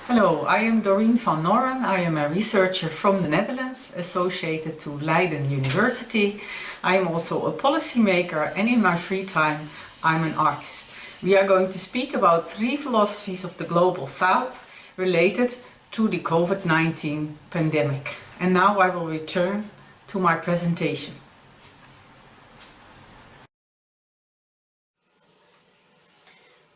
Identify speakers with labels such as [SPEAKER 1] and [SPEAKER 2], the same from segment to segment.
[SPEAKER 1] Hello, I am Dorine van Norren. I am a researcher from the Netherlands, associated to Leiden University. I am also a policymaker, and in my free time I'm an artist. We are going to speak about 3 philosophies of the Global South related to the COVID-19 pandemic. And now I will return to my presentation.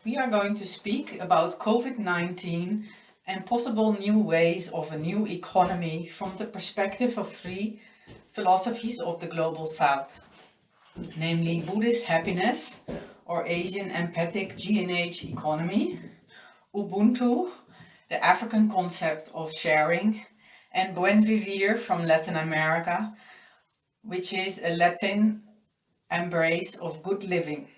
[SPEAKER 1] We are going to speak about COVID-19 and possible new ways of a new economy from the perspective of 3 philosophies of the Global South, namely Buddhist happiness or Asian empathic G&H economy, ubuntu, the African concept of sharing, and buen vivir from Latin America, which is a Latin embrace of good living.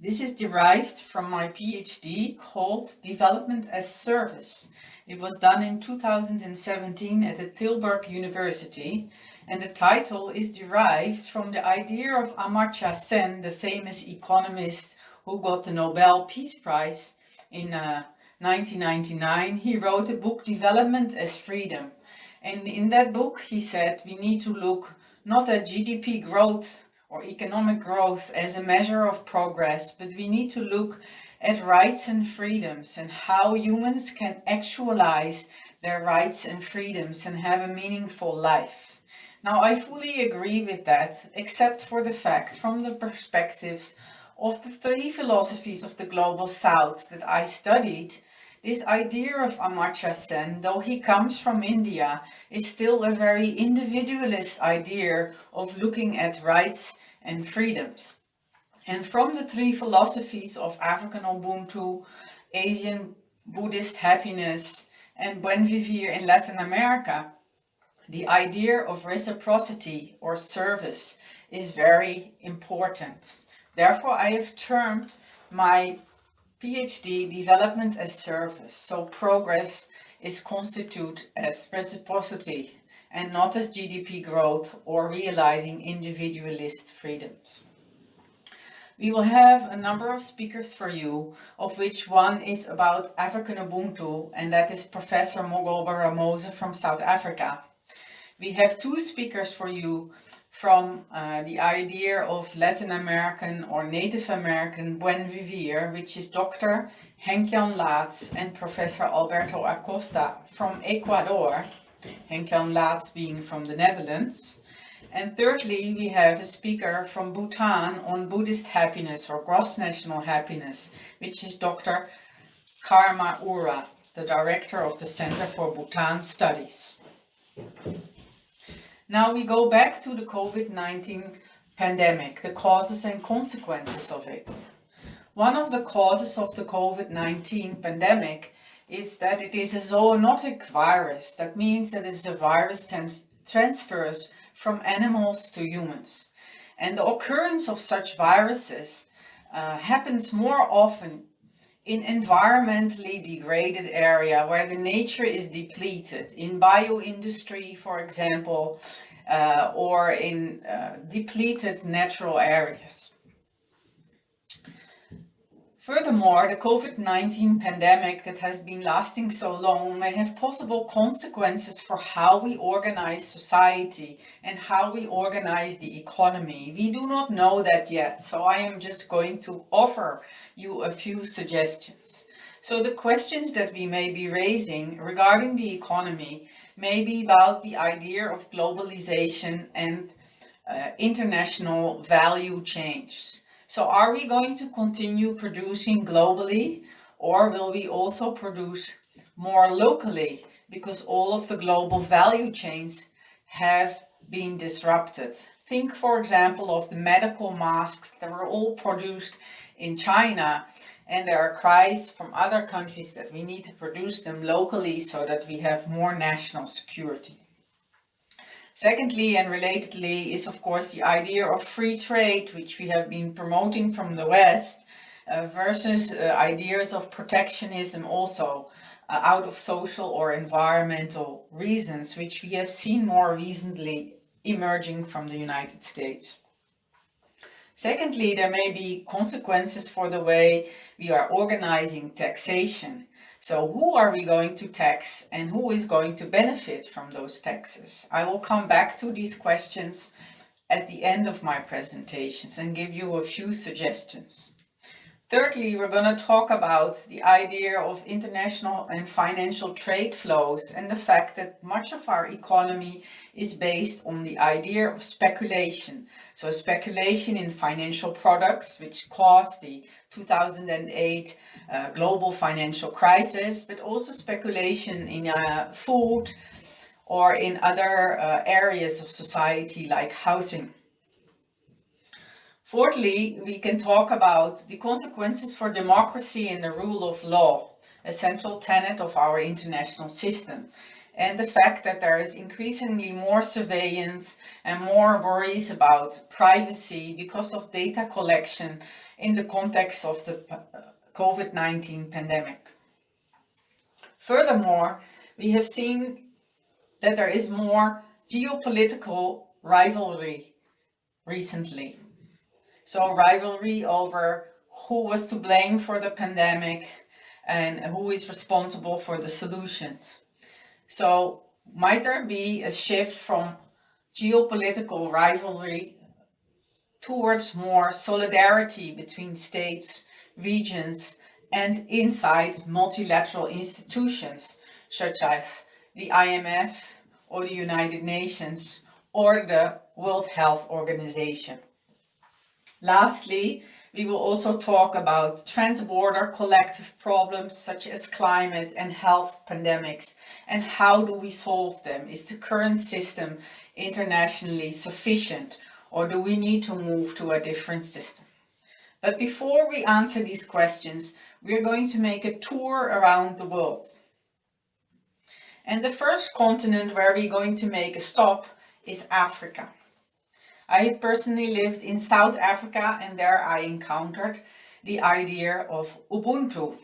[SPEAKER 1] This is derived from my PhD called Development as Service. It was done in 2017 at the Tilburg University, and the title is derived from the idea of Amartya Sen, the famous economist who got the Nobel Peace Prize in 1999. He wrote a book, Development as Freedom. And in that book he said we need to look not at GDP growth or economic growth as a measure of progress, but we need to look at rights and freedoms and how humans can actualize their rights and freedoms and have a meaningful life. Now, I fully agree with that, except for the fact from the perspectives of the 3 philosophies of the Global South that I studied, this idea of Amartya Sen, though he comes from India, is still a very individualist idea of looking at rights and freedoms. And from the 3 philosophies of African Ubuntu, Asian Buddhist happiness, and buen vivir in Latin America, the idea of reciprocity or service is very important. Therefore, I have termed my PhD Development as Service. So progress is constituted as reciprocity and not as GDP growth or realizing individualist freedoms. We will have a number of speakers for you, of which one is about African Ubuntu, and that is Professor Mogobe Ramose from South Africa. We have 2 speakers for you from the idea of Latin American or Native American buen vivir, which is Dr. Henkjan Laats and Professor Alberto Acosta from Ecuador, Henkjan Laats being from the Netherlands. And thirdly, we have a speaker from Bhutan on Buddhist happiness or gross national happiness, which is Dr. Karma Ura, the director of the Center for Bhutan Studies. Now we go back to the COVID-19 pandemic, the causes and consequences of it. One of the causes of the COVID-19 pandemic is that it is a zoonotic virus. That means that it is a virus that transfers from animals to humans. And the occurrence of such viruses happens more often in environmentally degraded area where the nature is depleted, in bioindustry, for example, or in depleted natural areas. Furthermore, the COVID-19 pandemic that has been lasting so long may have possible consequences for how we organize society and how we organize the economy. We do not know that yet, so I am just going to offer you a few suggestions. So the questions that we may be raising regarding the economy may be about the idea of globalization and international value change. So are we going to continue producing globally, or will we also produce more locally because all of the global value chains have been disrupted? Think, for example, of the medical masks that were all produced in China, and there are cries from other countries that we need to produce them locally so that we have more national security. Secondly, and relatedly, is of course the idea of free trade, which we have been promoting from the West, versus ideas of protectionism also out of social or environmental reasons, which we have seen more recently emerging from the United States. Secondly, there may be consequences for the way we are organizing taxation. So who are we going to tax and who is going to benefit from those taxes? I will come back to these questions at the end of my presentations and give you a few suggestions. Thirdly, we're going to talk about the idea of international and financial trade flows and the fact that much of our economy is based on the idea of speculation. So speculation in financial products, which caused the 2008 global financial crisis, but also speculation in food or in other areas of society like housing. Fourthly, we can talk about the consequences for democracy and the rule of law, a central tenet of our international system, and the fact that there is increasingly more surveillance and more worries about privacy because of data collection in the context of the COVID-19 pandemic. Furthermore, we have seen that there is more geopolitical rivalry recently. So rivalry over who was to blame for the pandemic and who is responsible for the solutions. So might there be a shift from geopolitical rivalry towards more solidarity between states, regions, and inside multilateral institutions such as the IMF or the United Nations or the World Health Organization? Lastly, we will also talk about transborder collective problems such as climate and health pandemics and how do we solve them? Is the current system internationally sufficient or do we need to move to a different system? But before we answer these questions, we are going to make a tour around the world. And the first continent where we're going to make a stop is Africa. I have personally lived in South Africa and there I encountered the idea of ubuntu.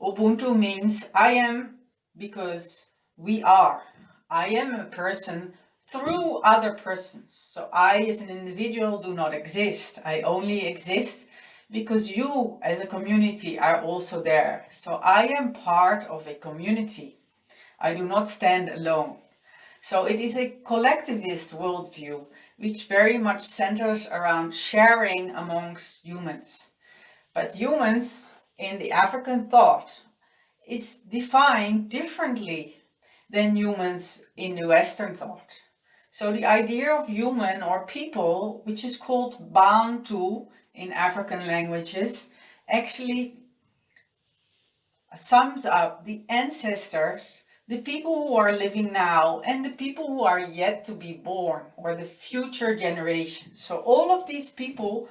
[SPEAKER 1] Ubuntu means I am because we are. I am a person through other persons. So I as an individual do not exist. I only exist because you as a community are also there. So I am part of a community. I do not stand alone. So it is a collectivist worldview which very much centers around sharing amongst humans. But humans in the African thought is defined differently than humans in the Western thought. So the idea of human or people, which is called Bantu in African languages, actually sums up the ancestors, the people who are living now and the people who are yet to be born or the future generations. So all of these people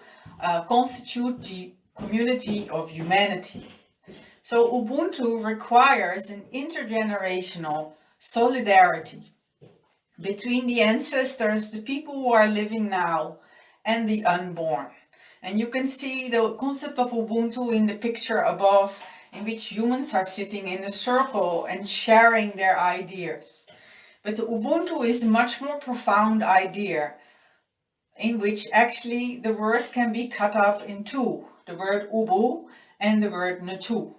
[SPEAKER 1] constitute the community of humanity. So Ubuntu requires an intergenerational solidarity between the ancestors, the people who are living now, and the unborn. And you can see the concept of Ubuntu in the picture above, in which humans are sitting in a circle and sharing their ideas. But the Ubuntu is a much more profound idea, in which actually the word can be cut up in two, the word Ubu and the word Natu.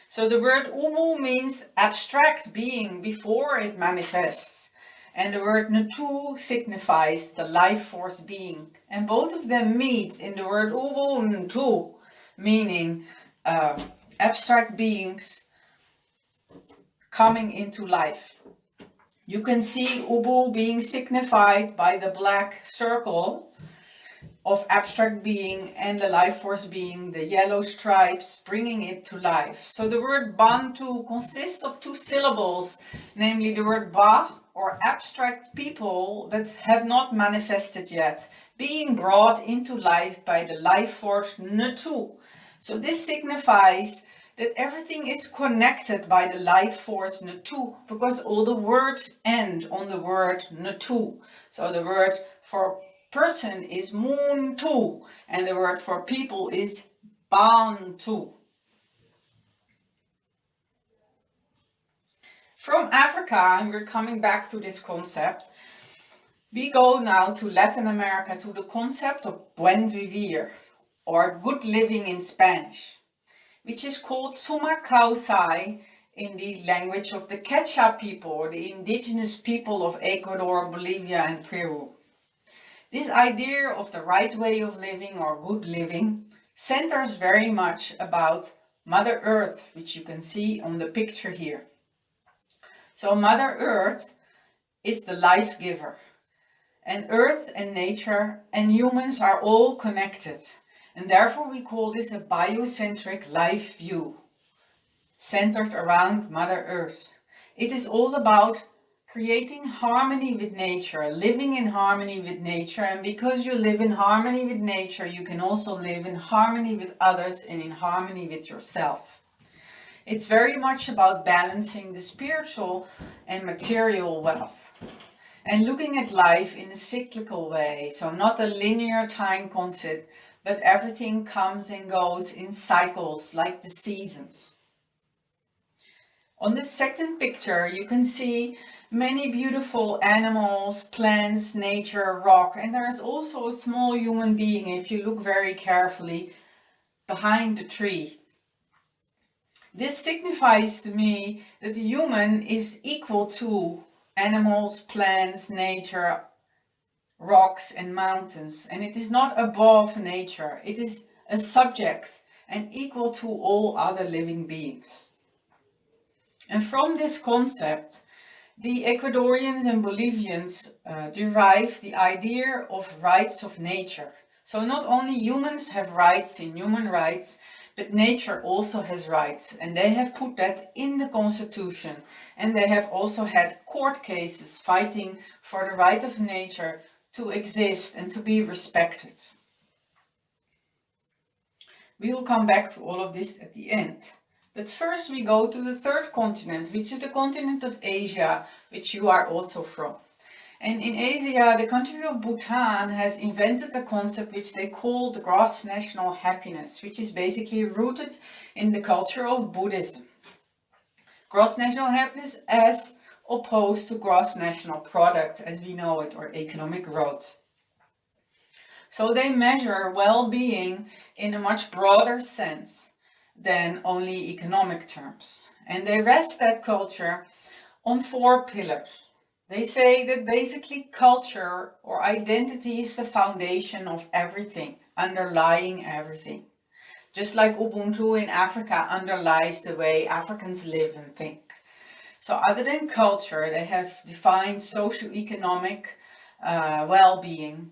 [SPEAKER 1] So the word Ubu means abstract being before it manifests. And the word Natu signifies the life force being. And both of them meet in the word ubuntu, meaning abstract beings coming into life. You can see Ubu being signified by the black circle of abstract being and the life force being the yellow stripes, bringing it to life. So the word Bantu consists of two syllables, namely the word Ba, or abstract people that have not manifested yet, being brought into life by the life force Natu. So this signifies that everything is connected by the life force Natu, because all the words end on the word Natu. So the word for person is Muntu, and the word for people is Bantu. From Africa, and we're coming back to this concept, We go now to Latin America to the concept of buen vivir, or good living in Spanish, which is called summa causai in the language of the Quechua people, or the indigenous people of Ecuador, Bolivia and Peru. This idea of the right way of living or good living centers very much about Mother Earth, which you can see on the picture here. So Mother Earth is the life giver, and Earth and nature and humans are all connected, and therefore we call this a biocentric life view, centered around Mother Earth. It is all about creating harmony with nature, living in harmony with nature, and because you live in harmony with nature, you can also live in harmony with others and in harmony with yourself. It's very much about balancing the spiritual and material wealth and looking at life in a cyclical way, so not a linear time concept, but everything comes and goes in cycles like the seasons. On the second picture, you can see many beautiful animals, plants, nature, rock, and there is also a small human being, if you look very carefully, behind the tree. This signifies to me that the human is equal to animals, plants, nature, rocks and mountains, and it is not above nature. It is a subject and equal to all other living beings. And from this concept, the Ecuadorians and Bolivians derive the idea of rights of nature. So not only humans have rights in human rights, but nature also has rights, and they have put that in the constitution, and they have also had court cases fighting for the right of nature to exist and to be respected. We will come back to all of this at the end. But first we go to the third continent, which is the continent of Asia, which you are also from. And in Asia, the country of Bhutan has invented a concept which they call the gross national happiness, which is basically rooted in the culture of Buddhism. Gross national happiness as opposed to gross national product as we know it, or economic growth. So they measure well-being in a much broader sense than only economic terms. And they rest that culture on 4 pillars. They say that basically culture or identity is the foundation of everything, underlying everything. Just like Ubuntu in Africa underlies the way Africans live and think. So other than culture, they have defined socio-economic well-being,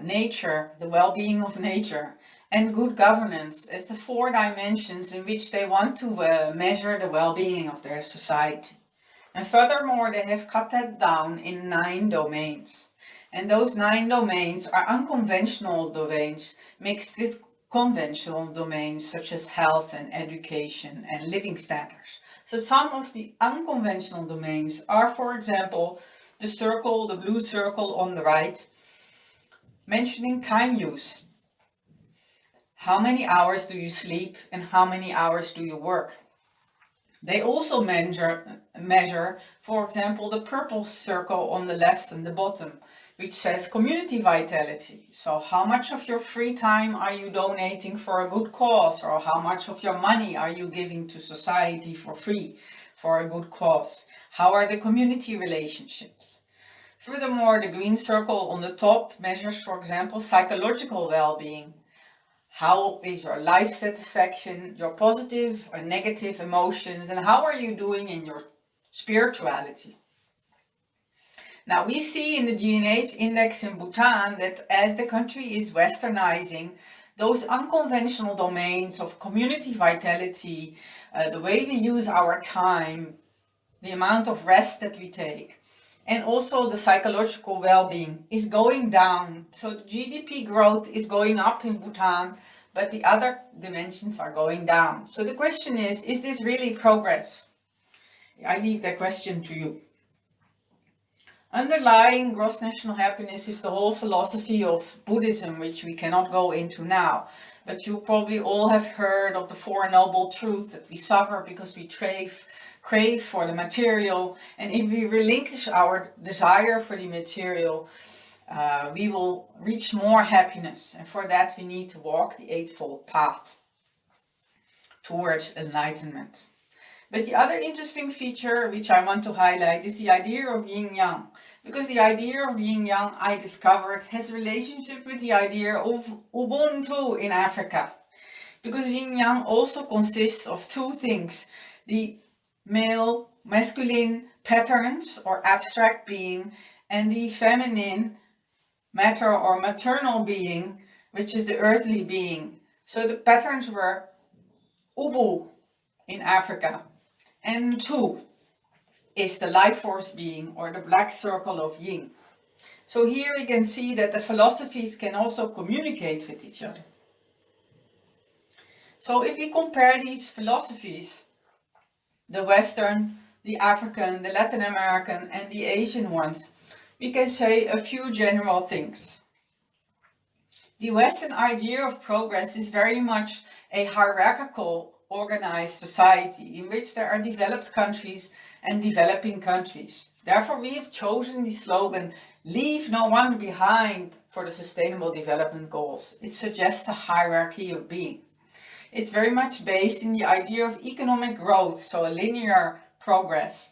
[SPEAKER 1] nature, the well-being of nature, and good governance as the 4 dimensions in which they want to measure the well-being of their society. And furthermore, they have cut that down in 9 domains. And those 9 domains are unconventional domains mixed with conventional domains such as health and education and living standards. So some of the unconventional domains are, for example, the circle, the blue circle on the right, mentioning time use. How many hours do you sleep and how many hours do you work? They also measure, for example, the purple circle on the left and the bottom, which says community vitality. So how much of your free time are you donating for a good cause, or how much of your money are you giving to society for free for a good cause? How are the community relationships? Furthermore, the green circle on the top measures, for example, psychological well-being. How is your life satisfaction, your positive or negative emotions, and how are you doing in your spirituality? Now we see in the GNH index in Bhutan that as the country is westernizing, those unconventional domains of community vitality, the way we use our time, the amount of rest that we take, and also the psychological well-being is going down. So the GDP growth is going up in Bhutan, but the other dimensions are going down. So the question is this really progress? I leave that question to you. Underlying gross national happiness is the whole philosophy of Buddhism, which we cannot go into now. But you probably all have heard of the Four Noble Truths, that we suffer because we crave for the material. And if we relinquish our desire for the material, we will reach more happiness. And for that we need to walk the Eightfold Path towards enlightenment. But the other interesting feature which I want to highlight is the idea of yin-yang. Because the idea of yin-yang, I discovered, has a relationship with the idea of ubuntu in Africa. Because yin-yang also consists of two things: the masculine patterns or abstract being, and the feminine matter or maternal being, which is the earthly being. So the patterns were ubu in Africa, and two is the life force being, or the black circle of yin. So here we can see that the philosophies can also communicate with each other. So if we compare these philosophies, the Western, the African, the Latin American and the Asian ones, we can say a few general things. The Western idea of progress is very much a hierarchical organized society in which there are developed countries and developing countries. Therefore, we have chosen the slogan, "Leave no one behind," for the Sustainable Development Goals. It suggests a hierarchy of being. It's very much based in the idea of economic growth, so a linear progress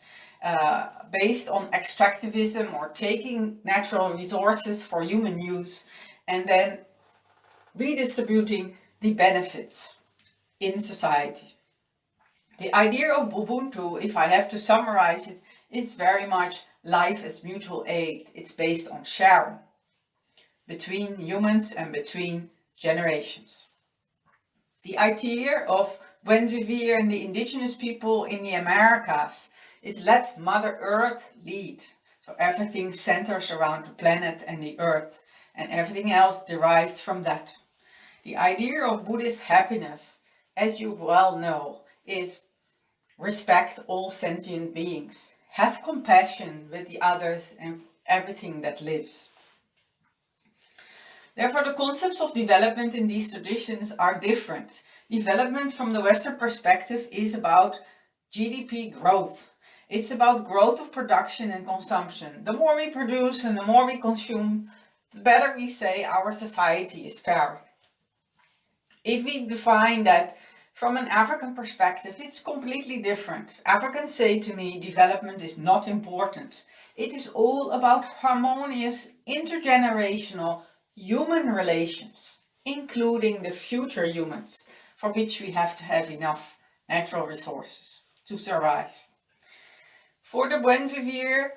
[SPEAKER 1] based on extractivism or taking natural resources for human use and then redistributing the benefits in society. The idea of ubuntu, if I have to summarize it, is very much life as mutual aid. It's based on sharing between humans and between generations. The idea of buen vivir and the indigenous people in the Americas is let Mother Earth lead. So everything centers around the planet and the earth, and everything else derives from that. The idea of Buddhist happiness, as you well know, is respect all sentient beings. Have compassion with the others and everything that lives. Therefore, the concepts of development in these traditions are different. Development from the Western perspective is about GDP growth. It's about growth of production and consumption. The more we produce and the more we consume, the better we say our society is fair. If we define that from an African perspective, it's completely different. Africans say to me, development is not important. It is all about harmonious, intergenerational human relations, including the future humans, for which we have to have enough natural resources to survive. For the buen vivir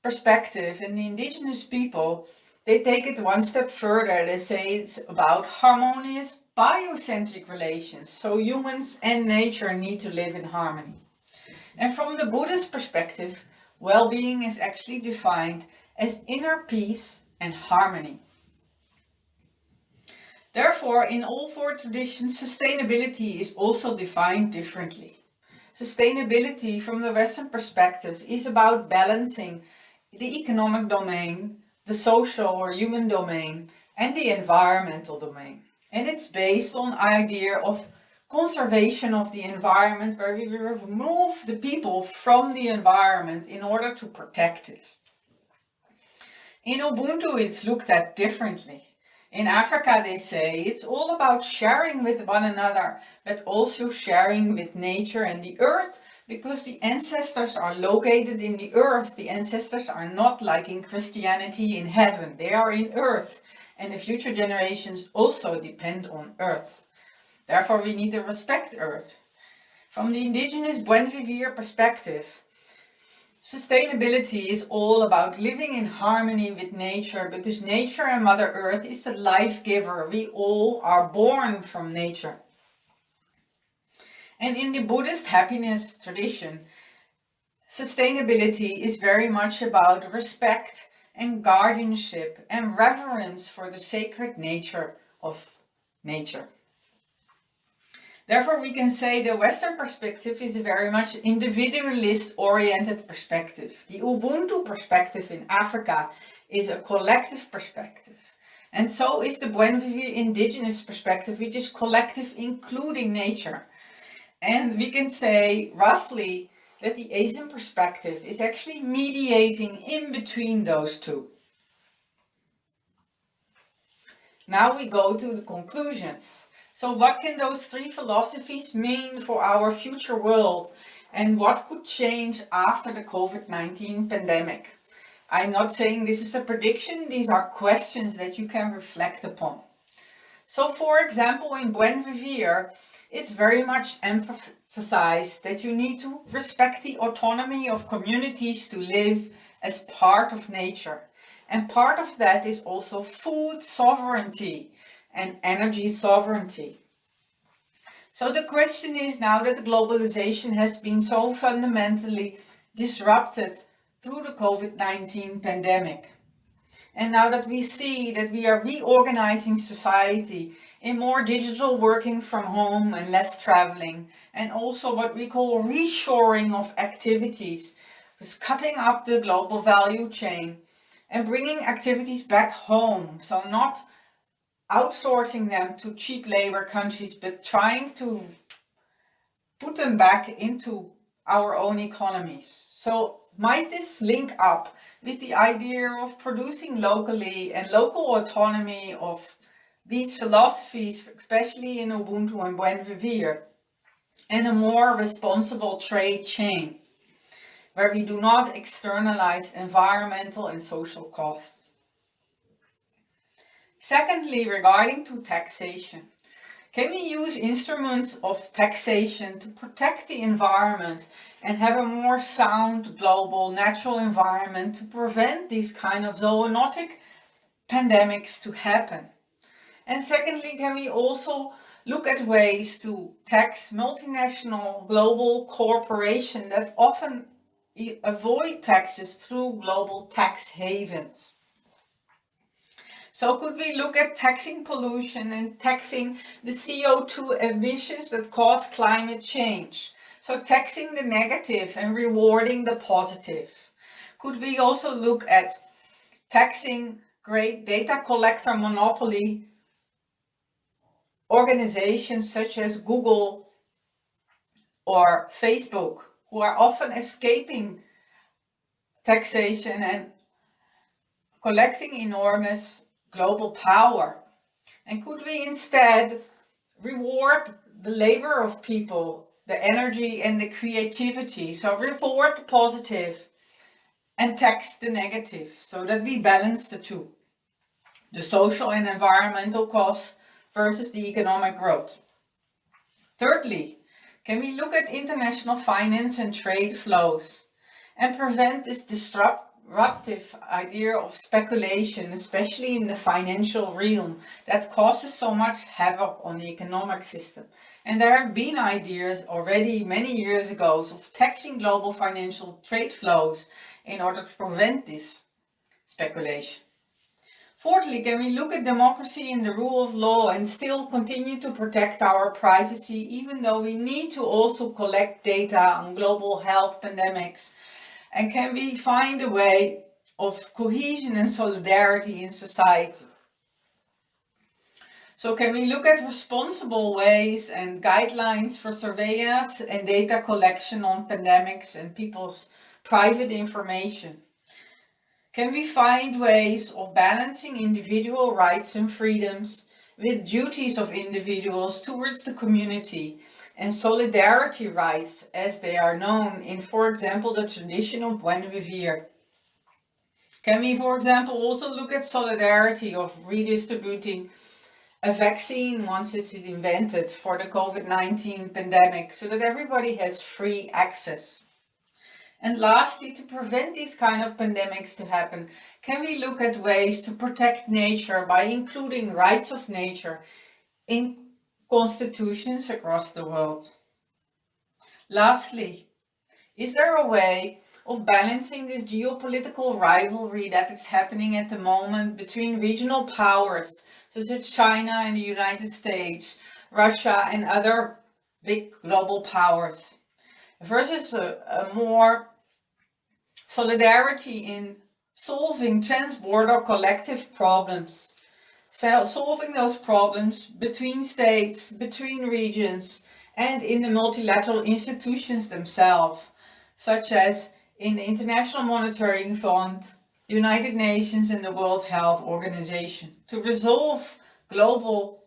[SPEAKER 1] perspective and the indigenous people, they take it one step further. They say it's about harmonious biocentric relations. So humans and nature need to live in harmony. And from the Buddhist perspective, well-being is actually defined as inner peace and harmony. Therefore, in all four traditions, sustainability is also defined differently. Sustainability from the Western perspective is about balancing the economic domain, the social or human domain, and the environmental domain. And it's based on the idea of conservation of the environment, where we remove the people from the environment in order to protect it. In Ubuntu, it's looked at differently. In Africa, they say it's all about sharing with one another, but also sharing with nature and the earth, because the ancestors are located in the earth. The ancestors are not like in Christianity in heaven. They are in earth, and the future generations also depend on earth. Therefore, we need to respect earth. From the indigenous buen vivir perspective, sustainability is all about living in harmony with nature, because nature and Mother Earth is the life giver. We all are born from nature. And in the Buddhist happiness tradition, sustainability is very much about respect and guardianship and reverence for the sacred nature of nature. Therefore, we can say the Western perspective is a very much individualist-oriented perspective. The Ubuntu perspective in Africa is a collective perspective. And so is the buen vivir indigenous perspective, which is collective, including nature. And we can say roughly that the Asian perspective is actually mediating in between those two. Now we go to the conclusions. So what can those three philosophies mean for our future world, and what could change after the COVID-19 pandemic? I'm not saying this is a prediction, these are questions that you can reflect upon. So for example, in buen vivir, it's very much emphasized that you need to respect the autonomy of communities to live as part of nature. And part of that is also food sovereignty and energy sovereignty. So the question is, now that globalization has been so fundamentally disrupted through the COVID-19 pandemic, and now that we see that we are reorganizing society in more digital working from home and less traveling, and also what we call reshoring of activities, just cutting up the global value chain and bringing activities back home. So not outsourcing them to cheap labor countries, but trying to put them back into our own economies. So might this link up with the idea of producing locally and local autonomy of these philosophies, especially in Ubuntu and buen vivir, and a more responsible trade chain, where we do not externalize environmental and social costs? Secondly, regarding to taxation, can we use instruments of taxation to protect the environment and have a more sound global natural environment to prevent these kind of zoonotic pandemics to happen? And secondly, can we also look at ways to tax multinational global corporations that often avoid taxes through global tax havens? So could we look at taxing pollution and taxing the CO2 emissions that cause climate change? So taxing the negative and rewarding the positive. Could we also look at taxing great data collector monopoly organizations such as Google or Facebook, who are often escaping taxation and collecting enormous global power? And could we instead reward the labor of people, the energy and the creativity? So reward the positive and tax the negative, so that we balance the two, the social and environmental costs versus the economic growth. Thirdly, can we look at international finance and trade flows and prevent this disruptive idea of speculation, especially in the financial realm, that causes so much havoc on the economic system? And there have been ideas already many years ago of taxing global financial trade flows in order to prevent this speculation. Fourthly, can we look at democracy and the rule of law and still continue to protect our privacy, even though we need to also collect data on global health pandemics? And can we find a way of cohesion and solidarity in society? So can we look at responsible ways and guidelines for surveillance and data collection on pandemics and people's private information? Can we find ways of balancing individual rights and freedoms with duties of individuals towards the community, and solidarity rights as they are known in, for example, the tradition of buen vivir? Can we, for example, also look at solidarity of redistributing a vaccine once it's invented for the COVID-19 pandemic, so that everybody has free access? And lastly, to prevent these kind of pandemics to happen, can we look at ways to protect nature by including rights of nature in constitutions across the world? Lastly, is there a way of balancing this geopolitical rivalry that is happening at the moment between regional powers such as China and the United States, Russia and other big global powers versus a more solidarity in solving trans-border collective problems. Solving those problems between states, between regions, and in the multilateral institutions themselves, such as in the International Monetary Fund, United Nations, and the World Health Organization, to resolve global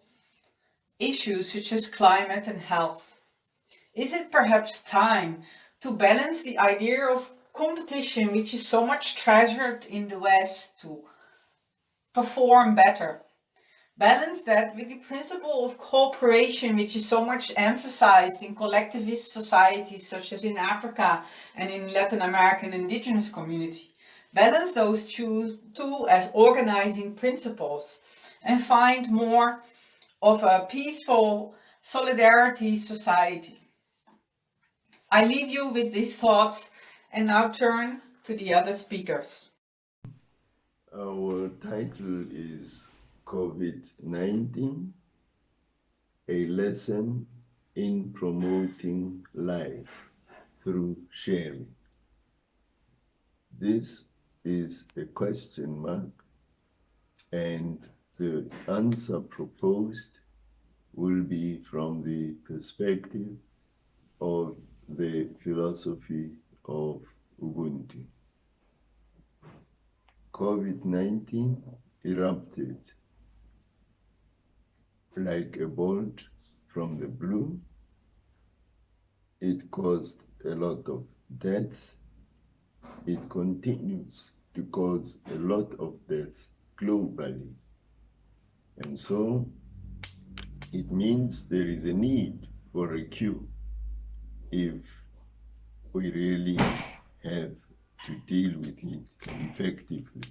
[SPEAKER 1] issues such as climate and health. Is it perhaps time to balance the idea of competition, which is so much treasured in the West, to perform better? Balance that with the principle of cooperation, which is so much emphasized in collectivist societies such as in Africa and in Latin American indigenous community. Balance those two as organizing principles and find more of a peaceful solidarity society. I leave you with these thoughts and now turn to the other speakers.
[SPEAKER 2] Our title is COVID-19, a lesson in promoting life through sharing. This is a question mark, and the answer proposed will be from the perspective of the philosophy of Ubuntu. COVID-19 erupted like a bolt from the blue. It caused a lot of deaths. It continues to cause a lot of deaths globally. And so it means there is a need for a cure if we really have to deal with it effectively.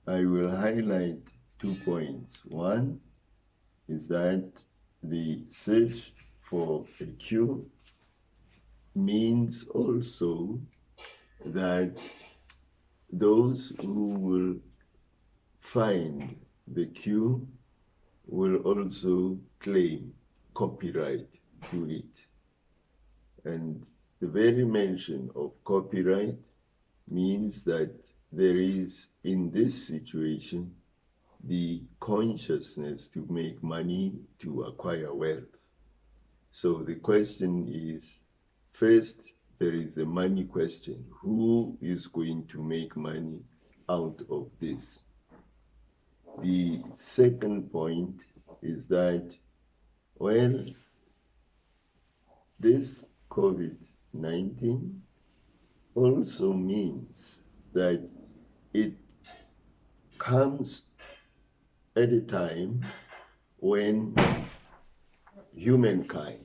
[SPEAKER 2] I will highlight 2 points. One is that the search for a cure means also that those who will find the cure will also claim copyright to it. And the very mention of copyright means that there is, in this situation, the consciousness to make money, to acquire wealth. So the question is, first, there is the money question. Who is going to make money out of this? The second point is that, well, this COVID-19 also means that it comes at a time when humankind,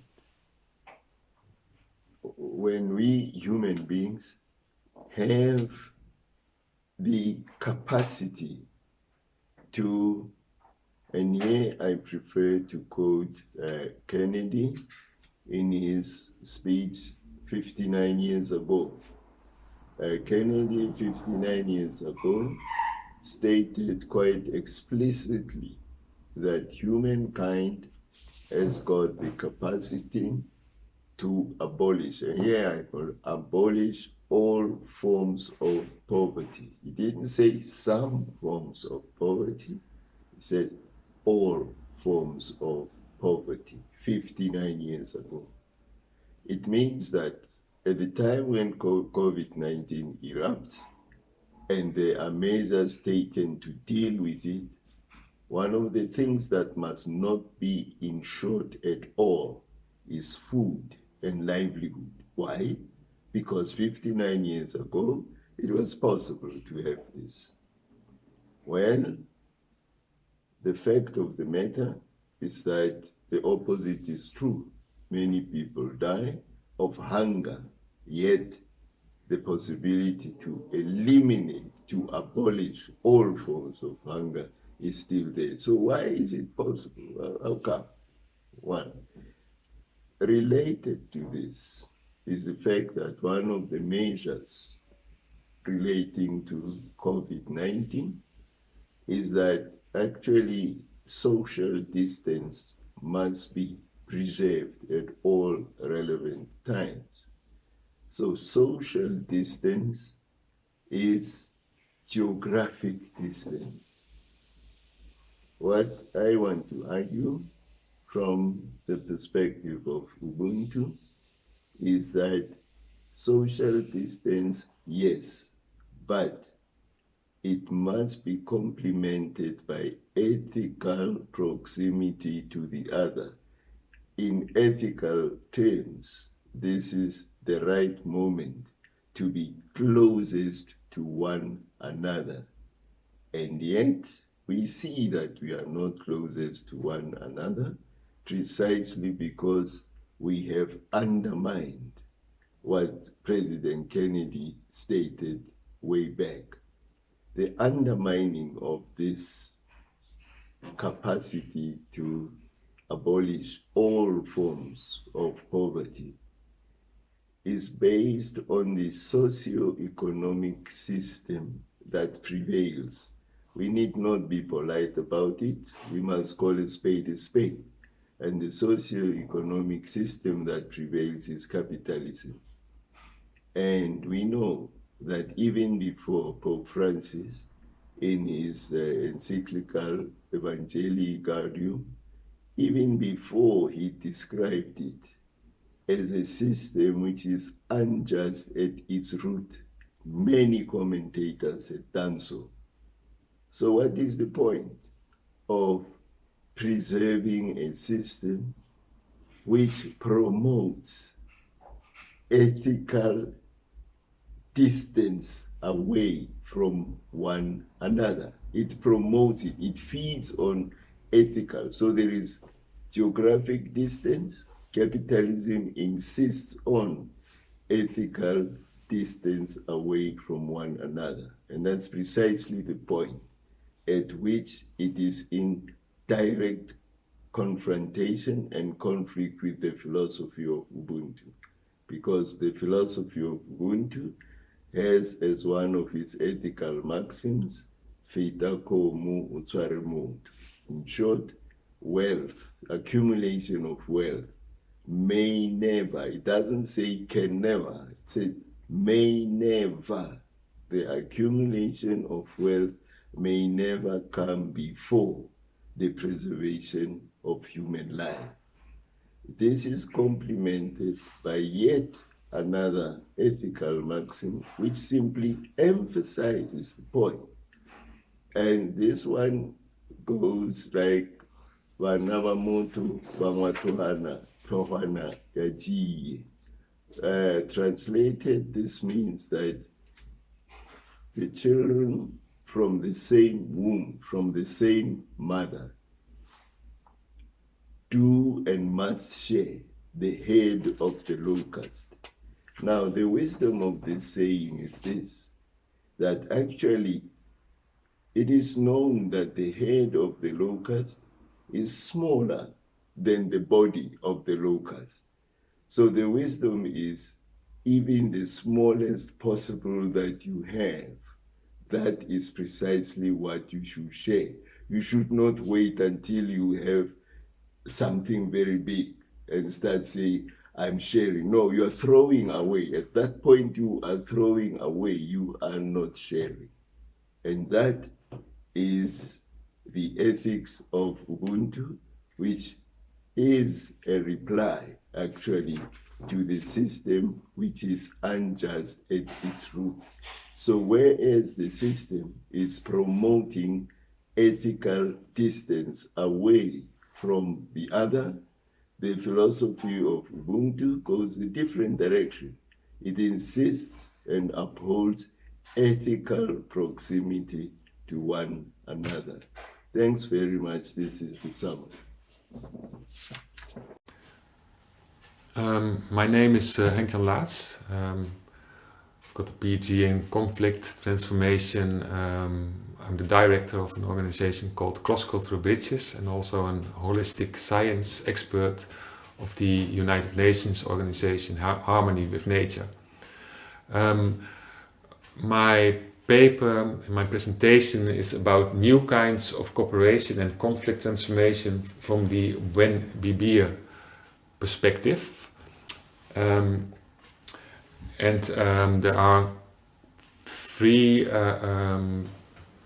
[SPEAKER 2] when we human beings have the capacity to, and here I prefer to quote Kennedy in his speech 59 years ago. Kennedy, 59 years ago, stated quite explicitly that humankind has got the capacity to abolish, and here I call abolish all forms of poverty. He didn't say some forms of poverty, he said all forms of poverty, 59 years ago. It means that at the time when COVID-19 erupts and there are measures taken to deal with it, one of the things that must not be ensured at all is food and livelihood. Why? Because 59 years ago, it was possible to have this. Well, the fact of the matter is that the opposite is true. Many people die of hunger, yet the possibility to eliminate, to abolish all forms of hunger is still there. So why is it possible? How come? One, related to this is the fact that one of the measures relating to COVID-19 is that actually social distance must be preserved at all relevant times. So social distance is geographic distance. What I want to argue from the perspective of Ubuntu is that social distance, yes, but it must be complemented by ethical proximity to the other. In ethical terms, this is the right moment to be closest to one another. And yet, we see that we are not closest to one another precisely because we have undermined what President Kennedy stated way back. The undermining of this capacity to abolish all forms of poverty is based on the socio-economic system that prevails. We need not be polite about it. We must call a spade a spade. And the socio-economic system that prevails is capitalism. And we know that even before Pope Francis, in his encyclical Evangelii Gaudium, even before he described it as a system which is unjust at its root, many commentators had done so. So what is the point of preserving a system which promotes ethical distance away from one another? It promotes it, it feeds on ethical. So there is geographic distance. Capitalism insists on ethical distance away from one another. And that's precisely the point at which it is in direct confrontation and conflict with the philosophy of Ubuntu. Because the philosophy of Ubuntu has as one of its ethical maxims, Feita komu utsware muntu. In short, wealth, accumulation of wealth, may never, it doesn't say can never, it says may never, the accumulation of wealth may never come before the preservation of human life. This is complemented by yet another ethical maxim which simply emphasizes the point. And this one goes like Vanava Mutu Vamatuhana Tohana Yaji. Translated, this means that the children from the same womb, from the same mother, do and must share the head of the locust. Now, the wisdom of this saying is this, that actually it is known that the head of the locust is smaller than the body of the locust. So the wisdom is even the smallest possible that you have, that is precisely what you should share. You should not wait until you have something very big and start saying, I'm sharing. No, you're throwing away. At that point, you are throwing away. You are not sharing. And that is the ethics of Ubuntu, which is a reply, actually, to the system which is unjust at its root. So whereas the system is promoting ethical distance away from the other, the philosophy of Ubuntu goes a different direction. It insists and upholds ethical proximity to one another. Thanks very much. This is the summary.
[SPEAKER 3] My name is Henkjan Laats. I've got a PhD in conflict transformation. I'm the director of an organization called Cross-Cultural Bridges and also a holistic science expert of the United Nations organization Harmony with Nature. My paper, my presentation is about new kinds of cooperation and conflict transformation from the buen, vivir perspective. And there are three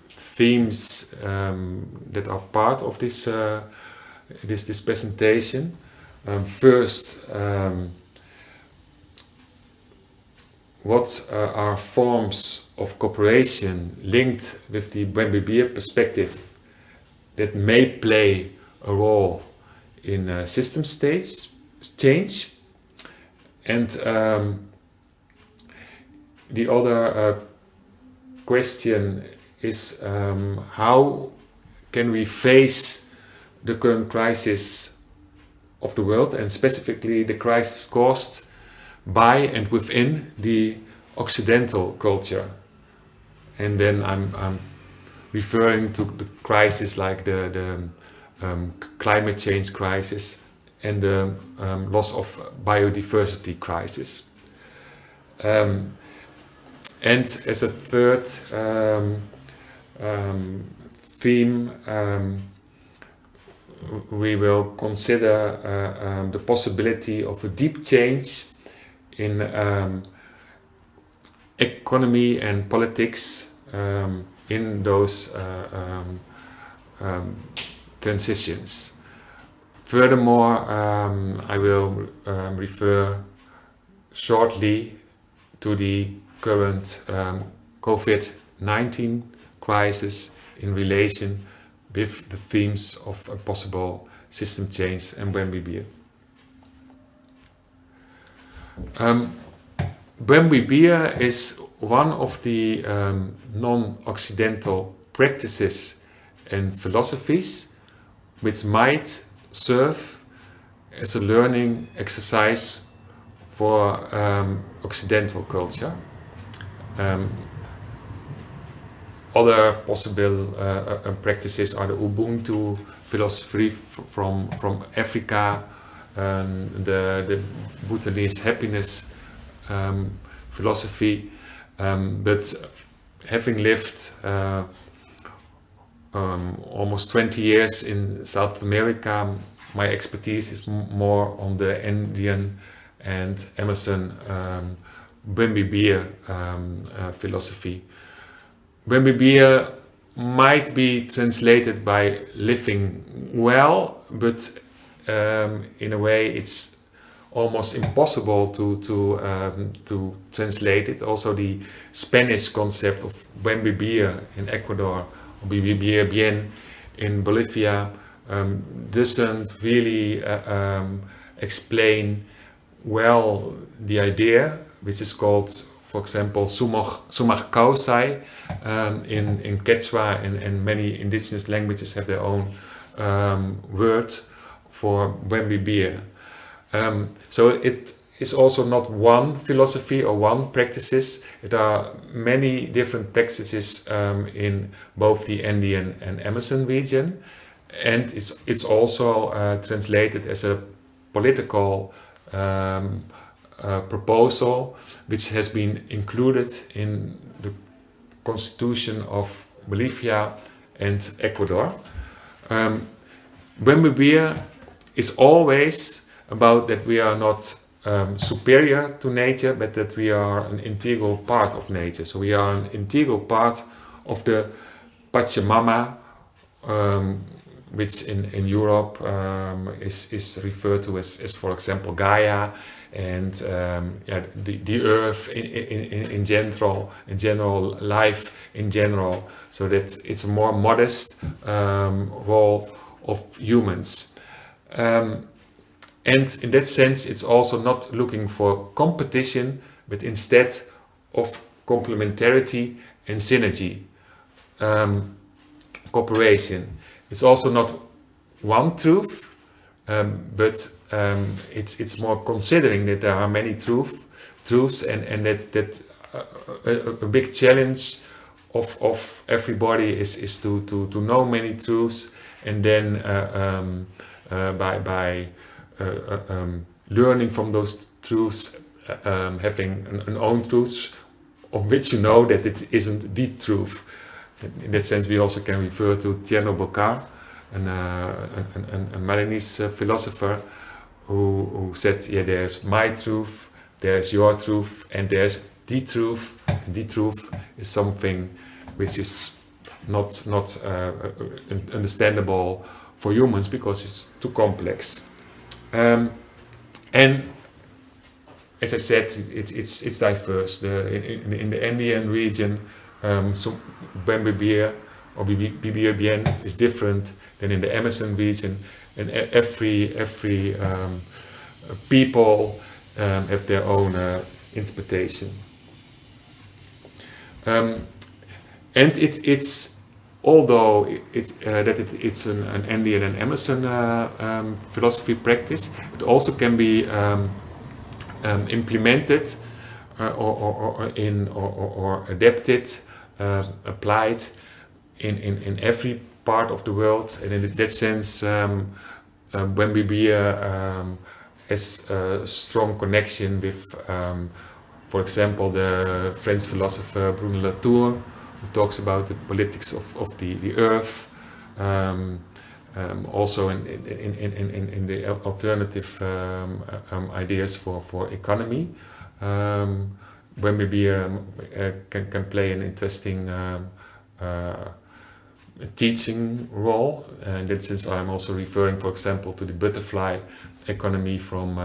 [SPEAKER 3] themes that are part of this this presentation. First, what are forms of cooperation linked with the buen vivir perspective that may play a role in system stage change? And the other question is how can we face the current crisis of the world, and specifically the crisis caused by and within the Occidental culture? And then I'm referring to the crisis like the climate change crisis and the loss of biodiversity crisis. And as a third theme, we will consider the possibility of a deep change in economy and politics in those transitions. Furthermore, I will refer shortly to the current COVID-19 crisis in relation with the themes of a possible system change and buen vivir. Buen vivir is one of the non-Occidental practices and philosophies which might serve as a learning exercise for Occidental culture. Other possible practices are the ubuntu philosophy from Africa, the Bhutanese happiness philosophy, but having lived almost 20 years in South America, my expertise is more on the Andean and Amazon buen vivir philosophy. Buen vivir might be translated by living well, but in a way it's almost impossible to translate it. Also, the Spanish concept of buen vivir in Ecuador, or vivir bien in Bolivia, doesn't really explain well the idea, which is called, for example, sumar causai in Quechua, and many indigenous languages have their own word for buen vivir. So it is also not one philosophy or one practices. There are many different practices in both the Andean and Amazon region, and it's also translated as a political proposal which has been included in the constitution of Bolivia and Ecuador. Buen vivir is always about that we are not superior to nature, but that we are an integral part of nature. So we are an integral part of the Pachamama, which in Europe is referred to as, for example, Gaia, and the earth in general, life in general. So that it's a more modest role of humans. And in that sense, it's also not looking for competition, but instead of complementarity and synergy, cooperation. It's also not one truth, but it's more considering that there are many truths, and that a big challenge of everybody is to know many truths, and then by learning from those truths, having an own truth of which you know that it isn't the truth. In that sense, we also can refer to Tierno Bokar, a Malinese philosopher, who said, yeah, there's my truth, there's your truth, and there's the truth. And the truth is something which is not understandable for humans because it's too complex. And as I said, it's diverse. In the Andean region, so buen vivir or vivir bien is different than in the Amazon region, and every people have their own interpretation. And it's although it's an Andean and Amazon philosophy practice, it also can be implemented or adapted, applied in every part of the world. And in that sense, when we has a strong connection with, for example, the French philosopher Bruno Latour, who talks about the politics of the earth. Also in the alternative ideas for economy, when we can play an interesting teaching role. And in that sense, I'm also referring, for example, to the butterfly economy from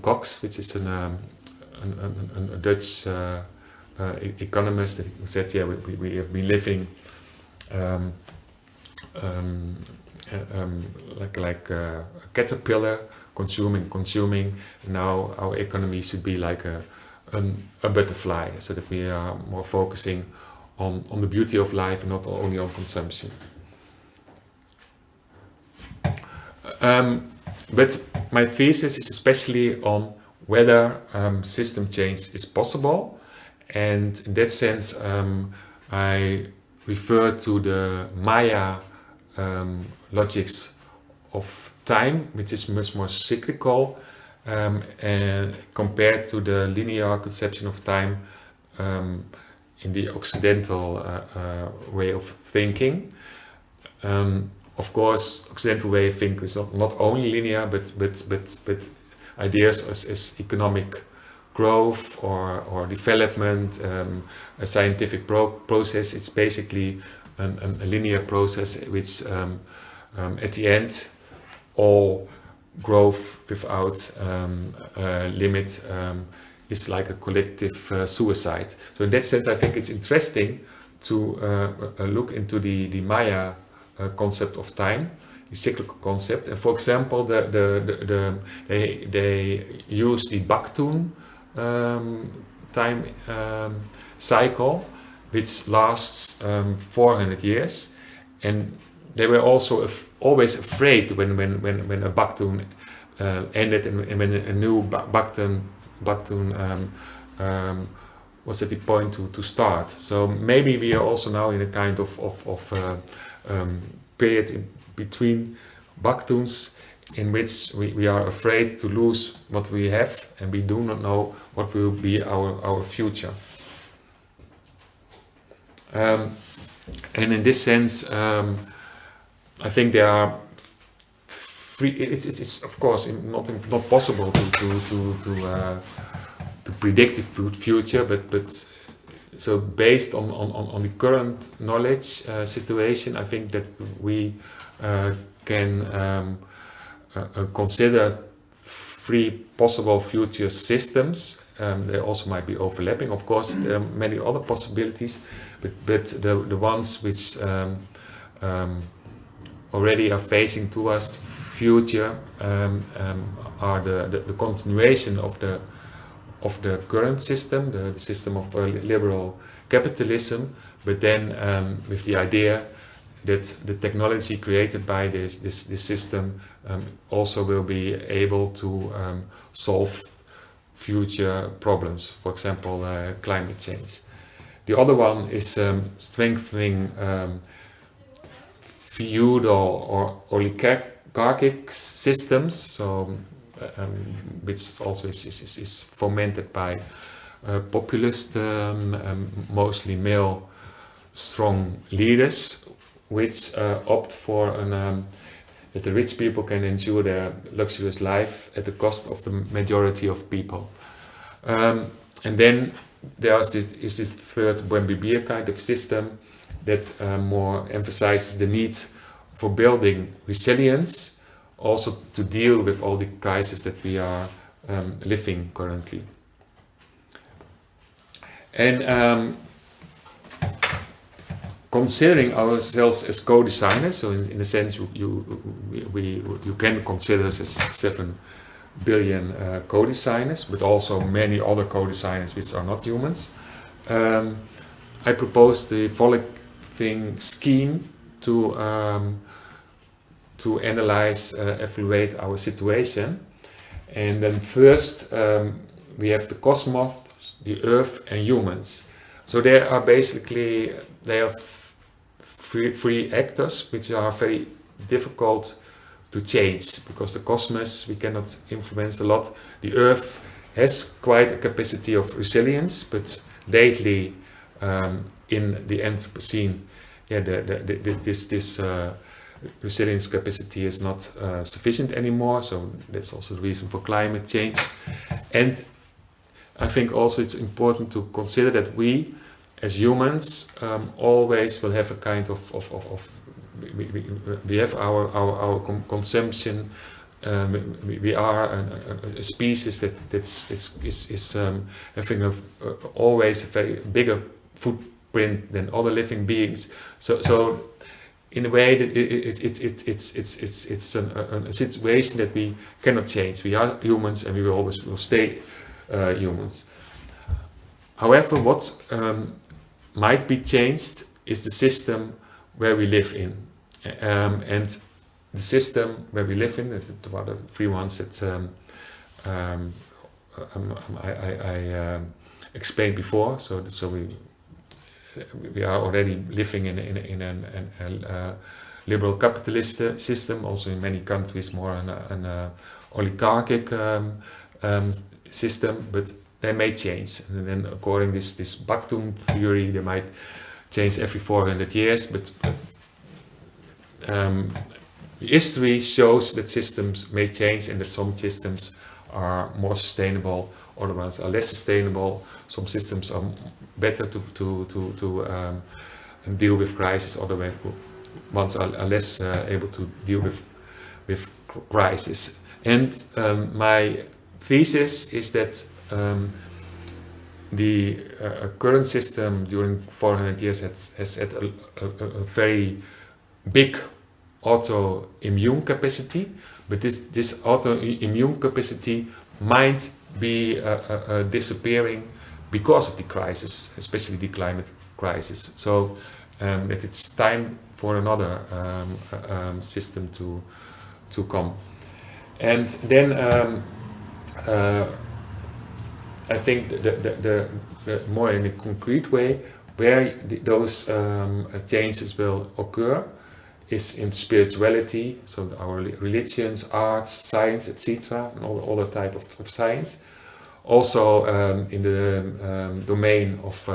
[SPEAKER 3] Cox, which is a Dutch economist who said, yeah, we have been living like a caterpillar, consuming. Now our economy should be like a butterfly, so that we are more focusing on the beauty of life and not only on consumption. But my thesis is especially on whether system change is possible, and in that sense I refer to the Maya logics of time, which is much more cyclical, and compared to the linear conception of time in the Occidental way of thinking. Of course, Occidental way of thinking is not only linear, but ideas as economic growth or development, a scientific process. It's basically a linear process which at the end all growth without limit is like a collective suicide. So in that sense, I think it's interesting to look into the Maya concept of time, the cyclical concept. And for example, they use the Baktun time cycle, which lasts 400 years, and they were also always afraid when a Baktun ended and when a new Baktun was at the point to start. So maybe we are also now in a kind of period in between Baktuns, in which we are afraid to lose what we have, and we do not know what will be our future. And in this sense, I think there are free. It's of course not possible to predict the future, but so based on the current knowledge situation, I think that we can consider three possible future systems. They also might be overlapping. Of course, there are many other possibilities, but the ones which already are facing to us future are the continuation of the current system, the system of liberal capitalism, but then with the idea that the technology created by this system also will be able to solve future problems, for example, climate change. The other one is strengthening feudal or oligarchic systems, so which also is fomented by populist, mostly male, strong leaders, which opt for an that the rich people can enjoy their luxurious life at the cost of the majority of people. And then there is this third buen vivir kind of system that more emphasizes the need for building resilience, also to deal with all the crises that we are living currently. And considering ourselves as co-designers, so in a sense you can consider us as 7 billion co-designers, but also many other co-designers which are not humans. I propose the following scheme to analyze, evaluate our situation. And then first we have the cosmos, the earth, and humans. So they are basically, they are three actors which are very difficult to change, because the cosmos we cannot influence a lot. The earth has quite a capacity of resilience, but lately in the Anthropocene, this resilience capacity is not sufficient anymore, so that's also the reason for climate change. And I think also it's important to consider that we as humans always will have a kind of we have our consumption. We are a species that is having always a very bigger footprint than other living beings. So in a way that it's a situation that we cannot change. We are humans, and we will always will stay humans. However, what might be changed is the system where we live in, and the system where we live in, the other three ones that I explained before. So we are already living in a liberal capitalist system, also in many countries more an oligarchic system, but they may change. And then according to this Bakhtum theory, they might change every 400 years, but history shows that systems may change, and that some systems are more sustainable, other ones are less sustainable. Some systems are better to deal with crisis, other ones are less able to deal with crisis. And my thesis is that the current system during 400 years has had a very big autoimmune capacity, but this autoimmune capacity might be disappearing because of the crisis, especially the climate crisis. So that it's time for another system to come. And then I think the more in a concrete way where those changes will occur is in spirituality, so our religions, arts, science, etc., and all other type of science. Also in the domain of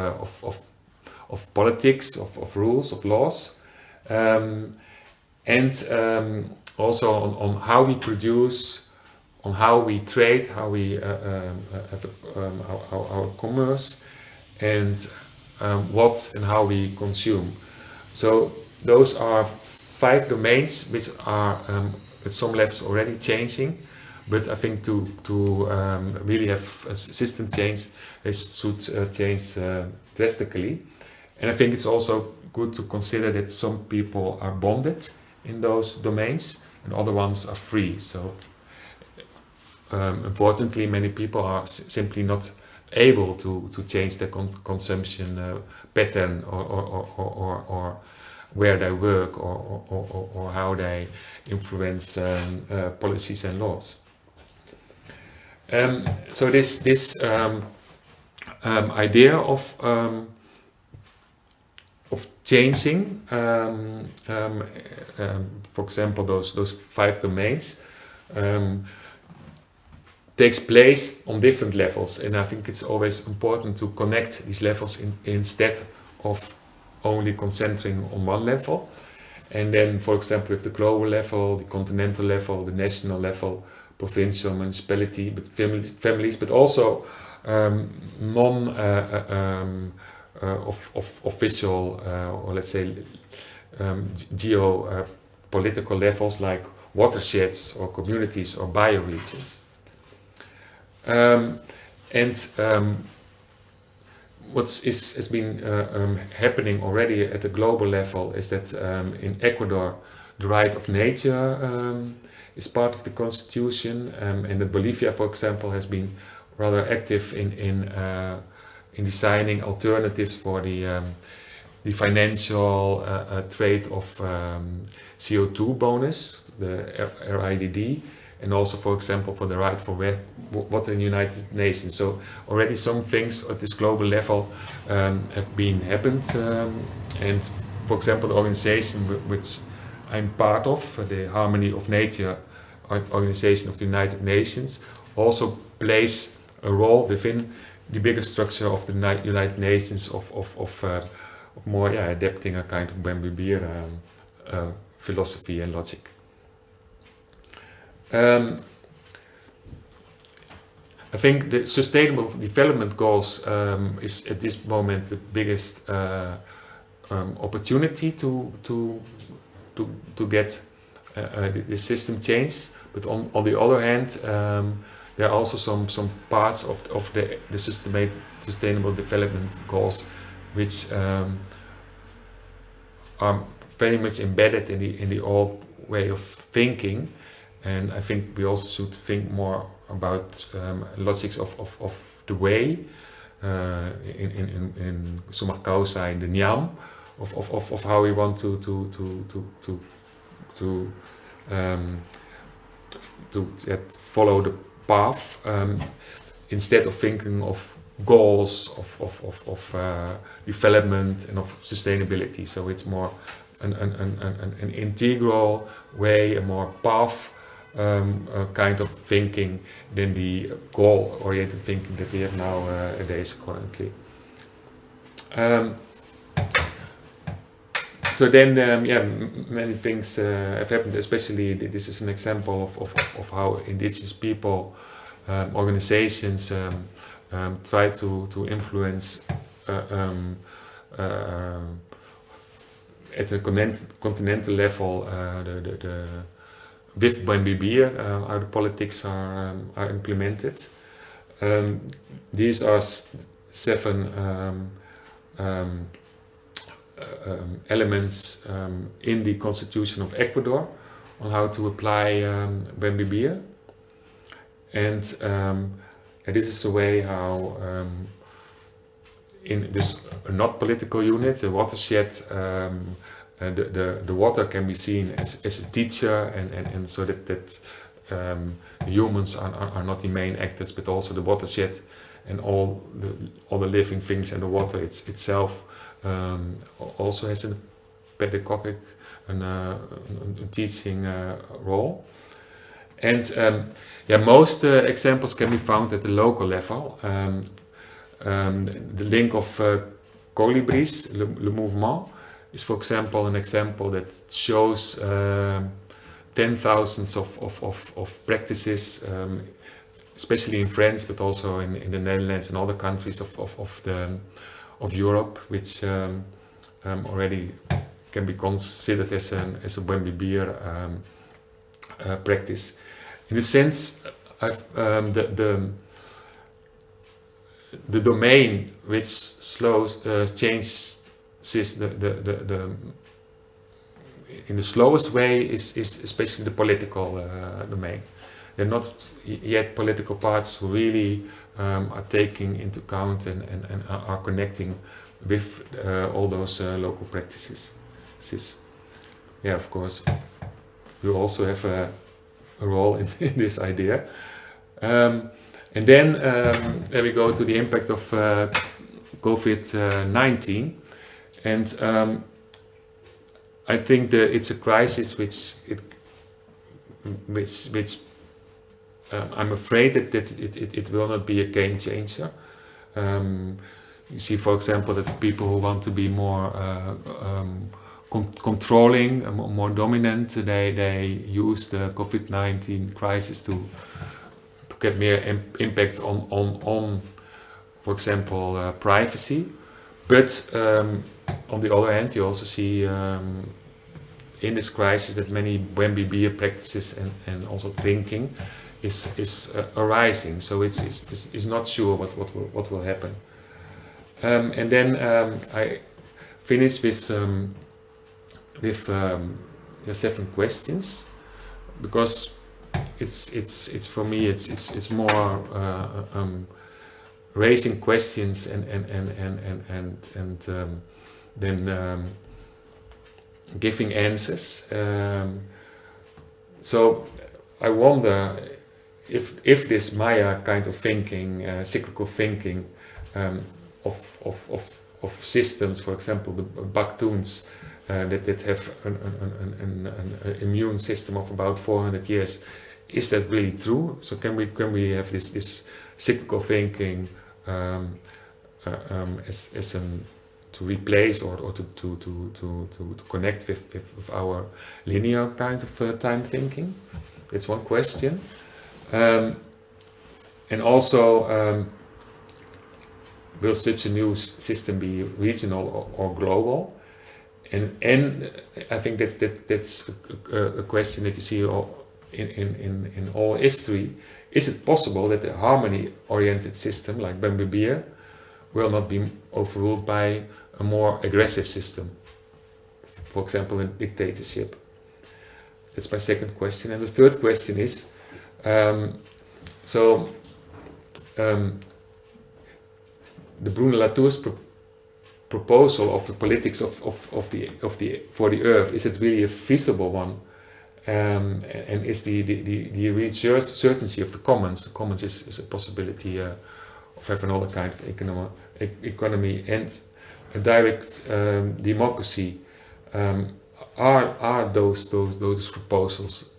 [SPEAKER 3] politics, of rules, of laws, and also on how we produce, on how we trade, how we have our commerce, and what and how we consume. So those are 5 domains which are at some levels already changing, but I think to really have a system change, they should change drastically. And I think it's also good to consider that some people are bonded in those domains and other ones are free. So unfortunately, many people are simply not able to change their consumption pattern or where they work or how they influence policies and laws. So this idea of changing, for example, those 5 domains, takes place on different levels, and I think it's always important to connect these levels instead of only concentrating on one level. And then, for example, with the global level, the continental level, the national level, provincial, municipality, but families, but also non of official or let's say geopolitical levels like watersheds or communities or bioregions. What has been happening already at the global level is that in Ecuador, the right of nature is part of the constitution, and that Bolivia, for example, has been rather active in designing alternatives for the financial trade of CO2 bonus, the RIDD, and also, for example, for the right for water in the United Nations. So already some things at this global level have been happened, and for example, the organization which I'm part of, the Harmony of Nature organization of the United Nations, also plays a role within the bigger structure of the United Nations of more adapting a kind of buen vivir philosophy and logic. I think the Sustainable Development Goals is at this moment the biggest opportunity to get the system changed. But on the other hand, there are also some parts of the Sustainable Development Goals which are very much embedded in the old way of thinking. And I think we also should think more about logics of the way in Sumakausa, in the Nyam, of how we want to follow the path, instead of thinking of goals of development and of sustainability. So it's more an integral way, a more path kind of thinking than the goal-oriented thinking that we have nowadays currently. So then, many things have happened. Especially, this is an example of how indigenous people, organizations try to influence at the continental level with buen vivir, how the politics are implemented. These are 7 elements in the Constitution of Ecuador on how to apply buen vivir, and this is the way how in this not political unit, the watershed, the water can be seen as a teacher, and so that humans are not the main actors, but also the watershed and all the living things, and the water itself also has a pedagogic and teaching role. And most examples can be found at the local level. The link of colibris, le mouvement, is, for example, an example that shows 10,000s of practices, especially in France, but also in the Netherlands and other countries of Europe, which already can be considered as a buen vivir practice. In a sense, the domain which changes in the slowest way is especially the political domain. There are not yet political parties who really are taking into account and are connecting with all those local practices. Of course, we also have a role in this idea. And then we go to the impact of COVID-19. And I think that it's a crisis which I'm afraid that it will not be a game changer. You see, for example, that people who want to be more controlling, more dominant. They use the COVID-19 crisis to get more impact on, for example, privacy. But on the other hand, you also see in this crisis that many buen vivir practices and also thinking is arising. So it's not sure what will happen. And then I finish with 7 questions, because it's for me it's more raising questions and then giving answers. So I wonder if this Maya kind of thinking, cyclical thinking of systems, for example, the Baktuns that have an immune system of about 400 years, is that really true? So can we have this cyclical thinking as to replace or to connect with our linear kind of time thinking? That's one question. And also, will such a new system be regional or global? And I think that's a question that you see in all history. Is it possible that a harmony-oriented system like buen vivir will not be overruled by a more aggressive system, for example, a dictatorship? That's my second question. And the third question is, the Bruno Latour's proposal of the politics for the earth, is it really a feasible one? And is the real certainty of the commons is a possibility of having another kind of economy and a direct democracy? Are those proposals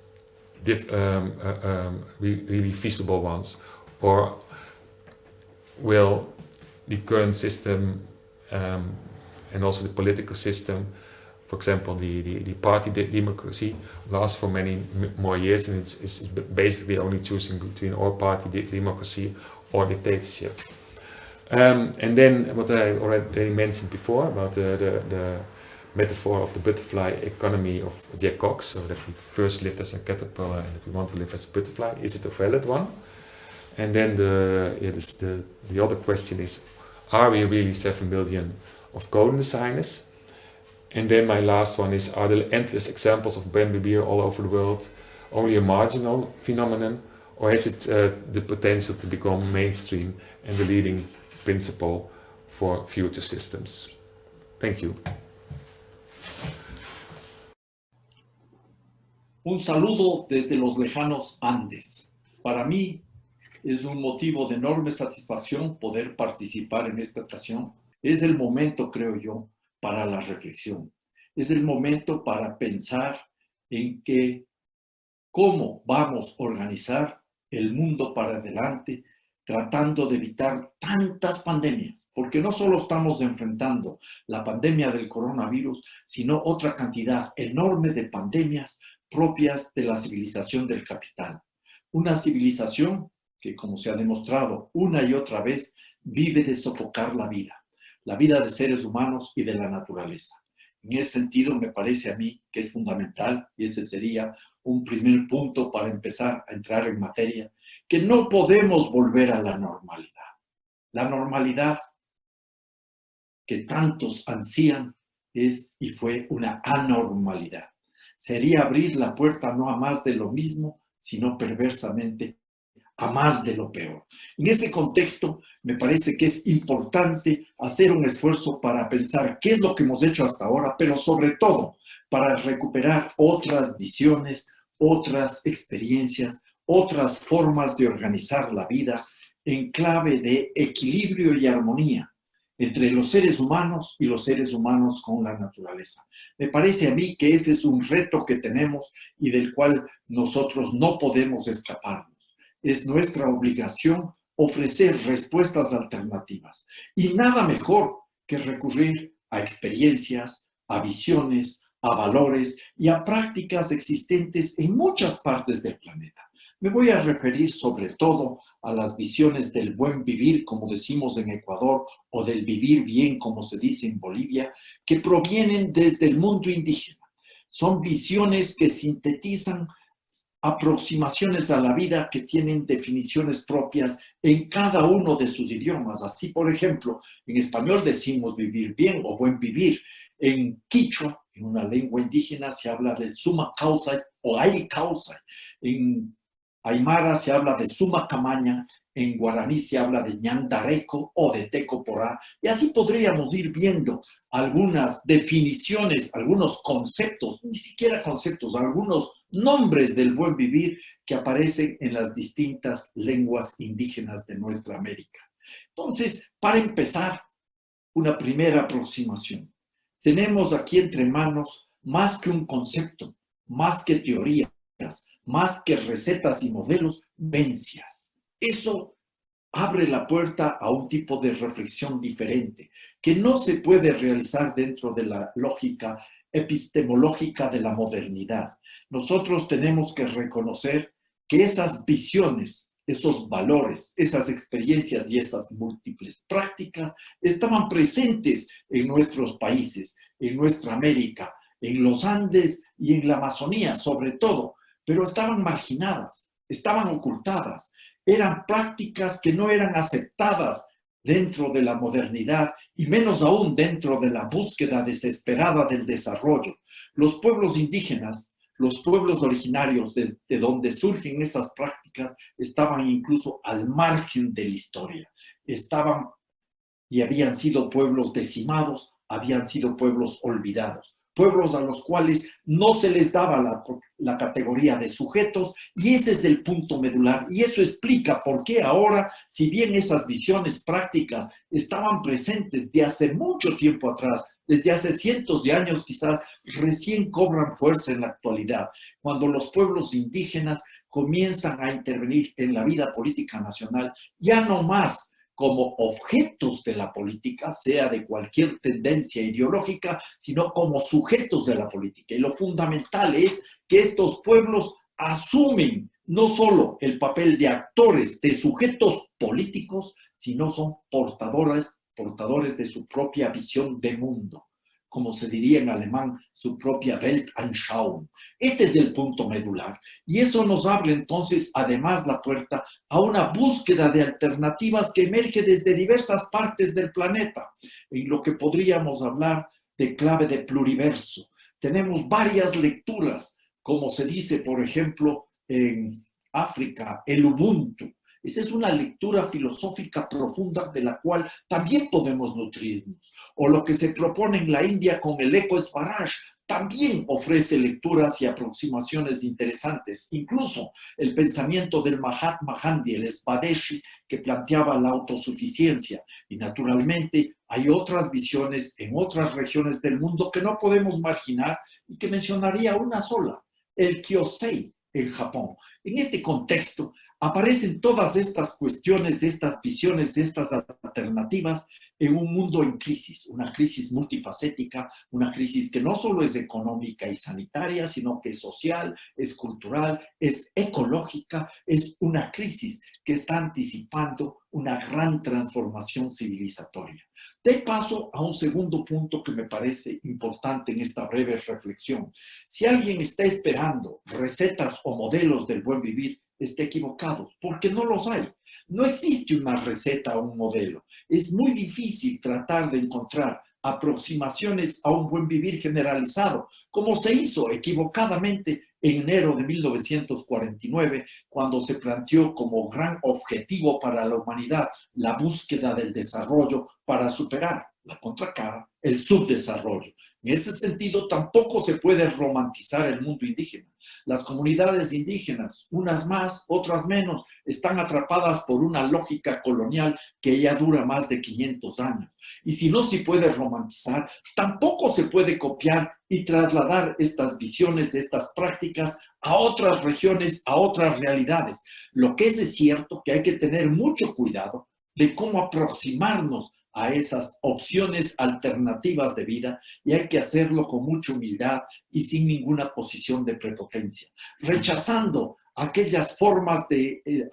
[SPEAKER 3] really feasible ones, or will the current system and also the political system, for example, the party democracy, last for many more years, and it's basically only choosing between or party democracy or dictatorship? And then what I already mentioned before about the metaphor of the butterfly economy of Jack Cox, so that we first lived as a caterpillar and that we want to live as a butterfly. Is it a valid one? And then the other question is, are we really 7 billion of code designers? And then my last one is, are the endless examples of buen vivir all over the world only a marginal phenomenon, or has it the potential to become mainstream and the leading principle for future systems? Thank you.
[SPEAKER 4] Un saludo desde los lejanos Andes. Para mí es un motivo de enorme satisfacción poder participar en esta ocasión. Es el momento, creo yo, para la reflexión. Es el momento para pensar en cómo vamos a organizar el mundo para adelante, tratando de evitar tantas pandemias, porque no solo estamos enfrentando la pandemia del coronavirus, sino otra cantidad enorme de pandemias propias de la civilización del capital. Una civilización que, como se ha demostrado una y otra vez, vive de sofocar la vida de seres humanos y de la naturaleza. En ese sentido, me parece a mí que es fundamental, y ese sería un primer punto para empezar a entrar en materia, que no podemos volver a la normalidad. La normalidad que tantos ansían es y fue una anormalidad. Sería abrir la puerta no a más de lo mismo, sino perversamente a más de lo peor. En ese contexto, me parece que es importante hacer un esfuerzo para pensar qué es lo que hemos hecho hasta ahora, pero sobre todo para recuperar otras visiones, otras experiencias, otras formas de organizar la vida en clave de equilibrio y armonía entre los seres humanos y los seres humanos con la naturaleza. Me parece a mí que ese es un reto que tenemos y del cual nosotros no podemos escaparnos. Es nuestra obligación ofrecer respuestas alternativas. Y nada mejor que recurrir a experiencias, a visiones, a valores y a prácticas existentes en muchas partes del planeta. Me voy a referir sobre todo a las visiones del buen vivir, como decimos en Ecuador, o del vivir bien, como se dice en Bolivia, que provienen desde el mundo indígena. Son visiones que sintetizan aproximaciones a la vida que tienen definiciones propias en cada uno de sus idiomas. Así, por ejemplo, en español decimos vivir bien o buen vivir. En quichua, en una lengua indígena, se habla del suma causa o ay causa. En aymara se habla de suma camaña, en guaraní se habla de ñandareco o de tecoporá, y así podríamos ir viendo algunas definiciones, algunos conceptos, ni siquiera conceptos, algunos nombres del buen vivir que aparecen en las distintas lenguas indígenas de nuestra América. Entonces, para empezar, una primera aproximación. Tenemos aquí entre manos más que un concepto, más que teorías, más que recetas y modelos, vivencias. Eso abre la puerta a un tipo de reflexión diferente, que no se puede realizar dentro de la lógica epistemológica de la modernidad. Nosotros tenemos que reconocer que esas visiones, esos valores, esas experiencias y esas múltiples prácticas estaban presentes en nuestros países, en nuestra América, en los Andes y en la Amazonía sobre todo, pero estaban marginadas, estaban ocultadas, eran prácticas que no eran aceptadas dentro de la modernidad y menos aún dentro de la búsqueda desesperada del desarrollo. Los pueblos indígenas, los pueblos originarios de donde surgen esas prácticas estaban incluso al margen de la historia. Estaban y habían sido pueblos decimados, habían sido pueblos olvidados. Pueblos a los cuales no se les daba la categoría de sujetos, y ese es el punto medular. Y eso explica por qué ahora, si bien esas visiones prácticas estaban presentes de hace mucho tiempo atrás, desde hace cientos de años quizás, recién cobran fuerza en la actualidad, cuando los pueblos indígenas comienzan a intervenir en la vida política nacional, ya no más como objetos de la política, sea de cualquier tendencia ideológica, sino como sujetos de la política. Y lo fundamental es que estos pueblos asumen no solo el papel de actores, de sujetos políticos, sino son portadores de su propia visión de mundo, como se diría en alemán, su propia Weltanschauung. Este es el punto medular. Y eso nos abre entonces, además, la puerta a una búsqueda de alternativas que emerge desde diversas partes del planeta, en lo que podríamos hablar de clave de pluriverso. Tenemos varias lecturas, como se dice, por ejemplo, en África, el ubuntu. Esa es una lectura filosófica profunda de la cual también podemos nutrirnos. O lo que se propone en la India con el Eco Swaraj también ofrece lecturas y aproximaciones interesantes. Incluso el pensamiento del Mahatma Gandhi, el Swadeshi, que planteaba la autosuficiencia. Y naturalmente hay otras visiones en otras regiones del mundo que no podemos marginar y que mencionaría una sola, el Kyosei, el Japón. En este contexto, aparecen todas estas cuestiones, estas visiones, estas alternativas en un mundo en crisis, una crisis multifacética, una crisis que no solo es económica y sanitaria, sino que es social, es cultural, es ecológica, es una crisis que está anticipando una gran transformación civilizatoria. De paso a un segundo punto que me parece importante en esta breve reflexión. Si alguien está esperando recetas o modelos del buen vivir, está equivocado, porque no los hay. No existe una receta o un modelo. Es muy difícil tratar de encontrar aproximaciones a un buen vivir generalizado, como se hizo equivocadamente en enero de 1949, cuando se planteó como gran objetivo para la humanidad la búsqueda del desarrollo para superar la contracara, el subdesarrollo. En ese sentido, tampoco se puede romantizar el mundo indígena. Las comunidades indígenas, unas más, otras menos, están atrapadas por una lógica colonial que ya dura más de 500 años. Y si no se puede romantizar, tampoco se puede copiar y trasladar estas visiones, estas prácticas a otras regiones, a otras realidades. Lo que es cierto que hay que tener mucho cuidado de cómo aproximarnos a esas opciones alternativas de vida y hay que hacerlo con mucha humildad y sin ninguna posición de prepotencia, rechazando aquellas formas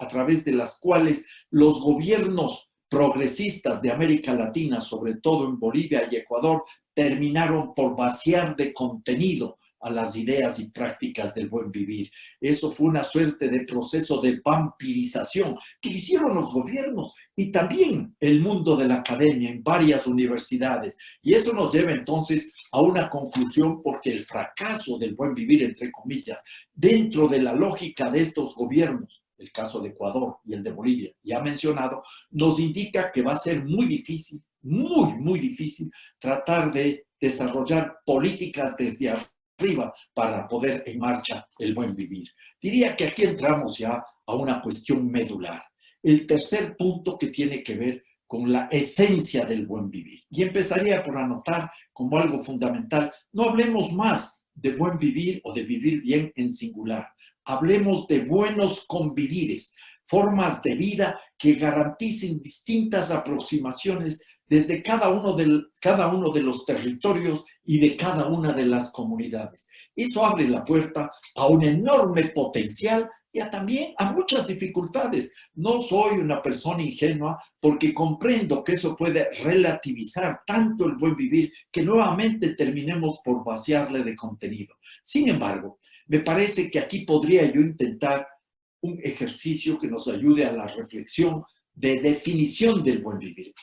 [SPEAKER 4] a través de las cuales los gobiernos progresistas de América Latina, sobre todo en Bolivia y Ecuador, terminaron por vaciar de contenido a las ideas y prácticas del buen vivir. Eso fue una suerte de proceso de vampirización que hicieron los gobiernos y también el mundo de la academia en varias universidades. Y esto nos lleva entonces a una conclusión, porque el fracaso del buen vivir, entre comillas, dentro de la lógica de estos gobiernos, el caso de Ecuador y el de Bolivia, ya mencionado, nos indica que va a ser muy difícil, muy difícil tratar de desarrollar políticas desde arriba para poder en marcha el buen vivir. Diría que aquí entramos ya a una cuestión medular. El tercer punto que tiene que ver con la esencia del buen vivir. Y empezaría por anotar como algo fundamental, no hablemos más de buen vivir o de vivir bien en singular. Hablemos de buenos convivires, formas de vida que garanticen distintas aproximaciones desde cada uno de los territorios y de cada una de las comunidades. Eso abre la puerta a un enorme potencial y también a muchas dificultades. No soy una persona ingenua porque comprendo que eso puede relativizar tanto el buen vivir que nuevamente terminemos por vaciarle de contenido. Sin embargo, me parece que aquí podría yo intentar un ejercicio que nos ayude a la reflexión de definición del buen vivir.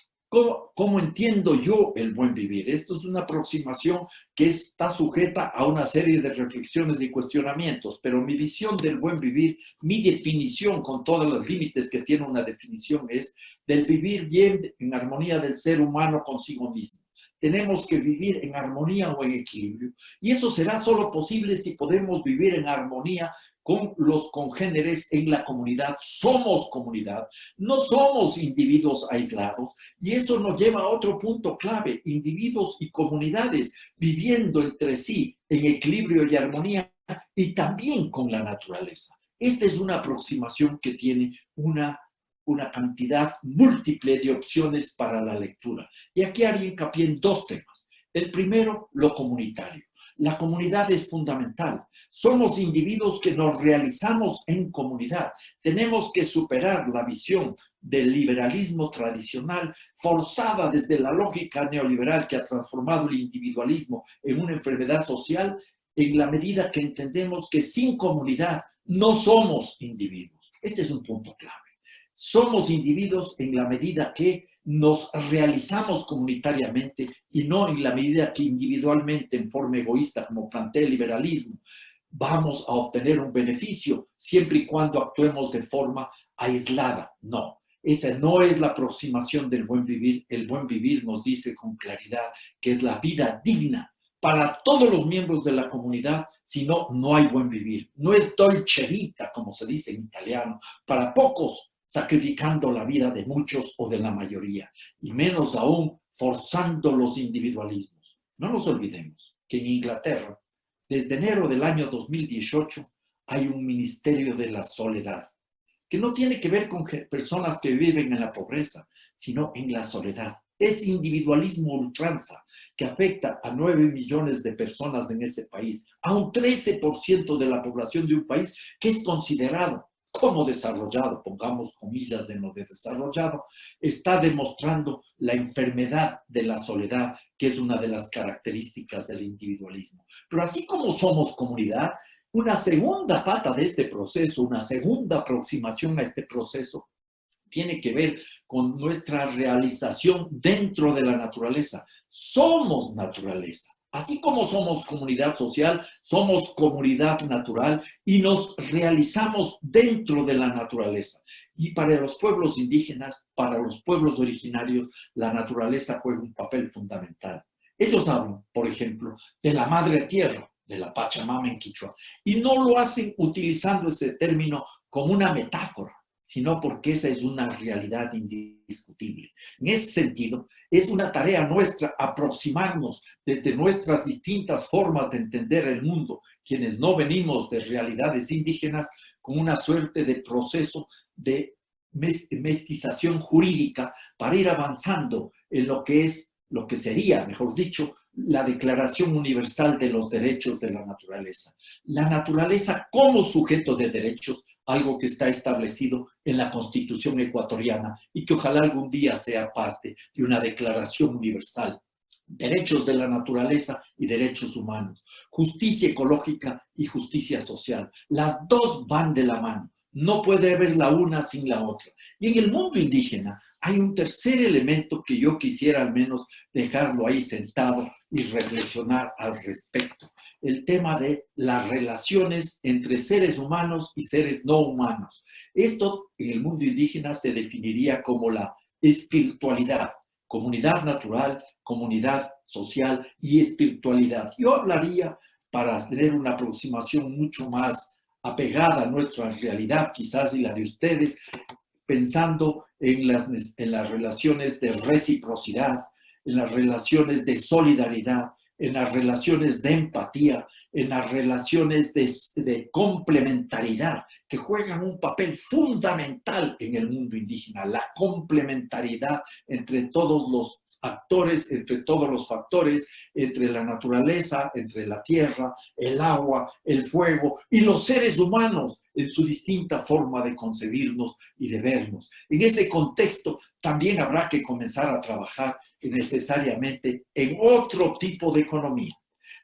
[SPEAKER 4] ¿Cómo entiendo yo el buen vivir? Esto es una aproximación que está sujeta a una serie de reflexiones y cuestionamientos, pero mi visión del buen vivir, mi definición con todos los límites que tiene una definición es del vivir bien en armonía del ser humano consigo mismo. Tenemos que vivir en armonía o en equilibrio. Y eso será solo posible si podemos vivir en armonía con los congéneres en la comunidad. Somos comunidad, no somos individuos aislados. Y eso nos lleva a otro punto clave, individuos y comunidades viviendo entre sí en equilibrio y armonía y también con la naturaleza. Esta es una aproximación que tiene una cantidad múltiple de opciones para la lectura. Y aquí haría hincapié en dos temas. El primero, lo comunitario. La comunidad es fundamental. Somos individuos que nos realizamos en comunidad. Tenemos que superar la visión del liberalismo tradicional, forzada desde la lógica neoliberal que ha transformado el individualismo en una enfermedad social, en la medida que entendemos que sin comunidad no somos individuos. Este es un punto clave. Somos individuos en la medida que nos realizamos comunitariamente y no en la medida que individualmente, en forma egoísta, como plantea el liberalismo, vamos a obtener un beneficio siempre y cuando actuemos de forma aislada. No, esa no es la aproximación del buen vivir. El buen vivir nos dice con claridad que es la vida digna para todos los miembros de la comunidad, si no, no hay buen vivir. No es dolce vita, como se dice en italiano, para pocos, sacrificando la vida de muchos o de la mayoría, y menos aún forzando los individualismos. No nos olvidemos que en Inglaterra, desde enero del año 2018, hay un ministerio de la soledad, que no tiene que ver con personas que viven en la pobreza, sino en la soledad. Es individualismo ultranza que afecta a 9 millones de personas en ese país, a un 13% de la población de un país que es considerado como desarrollado, pongamos comillas en lo de desarrollado, está demostrando la enfermedad de la soledad, que es una de las características del individualismo. Pero así como somos comunidad, una segunda pata de este proceso, una segunda aproximación a este proceso, tiene que ver con nuestra realización dentro de la naturaleza. Somos naturaleza. Así como somos comunidad social, somos comunidad natural y nos realizamos dentro de la naturaleza. Y para los pueblos indígenas, para los pueblos originarios, la naturaleza juega un papel fundamental. Ellos hablan, por ejemplo, de la madre tierra, de la Pachamama en quichua, y no lo hacen utilizando ese término como una metáfora, sino porque esa es una realidad indiscutible. En ese sentido, es una tarea nuestra aproximarnos desde nuestras distintas formas de entender el mundo, quienes no venimos de realidades indígenas, con una suerte de proceso de mestización jurídica para ir avanzando en lo que sería, mejor dicho, la Declaración Universal de los Derechos de la Naturaleza. La naturaleza como sujeto de derechos, algo que está establecido en la Constitución ecuatoriana y que ojalá algún día sea parte de una Declaración Universal. Derechos de la naturaleza y derechos humanos, justicia ecológica y justicia social. Las dos van de la mano. No puede haber la una sin la otra. Y en el mundo indígena hay un tercer elemento que yo quisiera al menos dejarlo ahí sentado y reflexionar al respecto. El tema de las relaciones entre seres humanos y seres no humanos. Esto en el mundo indígena se definiría como la espiritualidad. Comunidad natural, comunidad social y espiritualidad. Yo hablaría, para tener una aproximación mucho más apegada a nuestra realidad, quizás y la de ustedes, pensando en las relaciones de reciprocidad, en las relaciones de solidaridad, en las relaciones de empatía, en las relaciones de complementariedad, que juegan un papel fundamental en el mundo indígena, la complementariedad entre todos los actores, entre todos los factores, entre la naturaleza, entre la tierra, el agua, el fuego y los seres humanos en su distinta forma de concebirnos y de vernos. En ese contexto también habrá que comenzar a trabajar necesariamente en otro tipo de economía.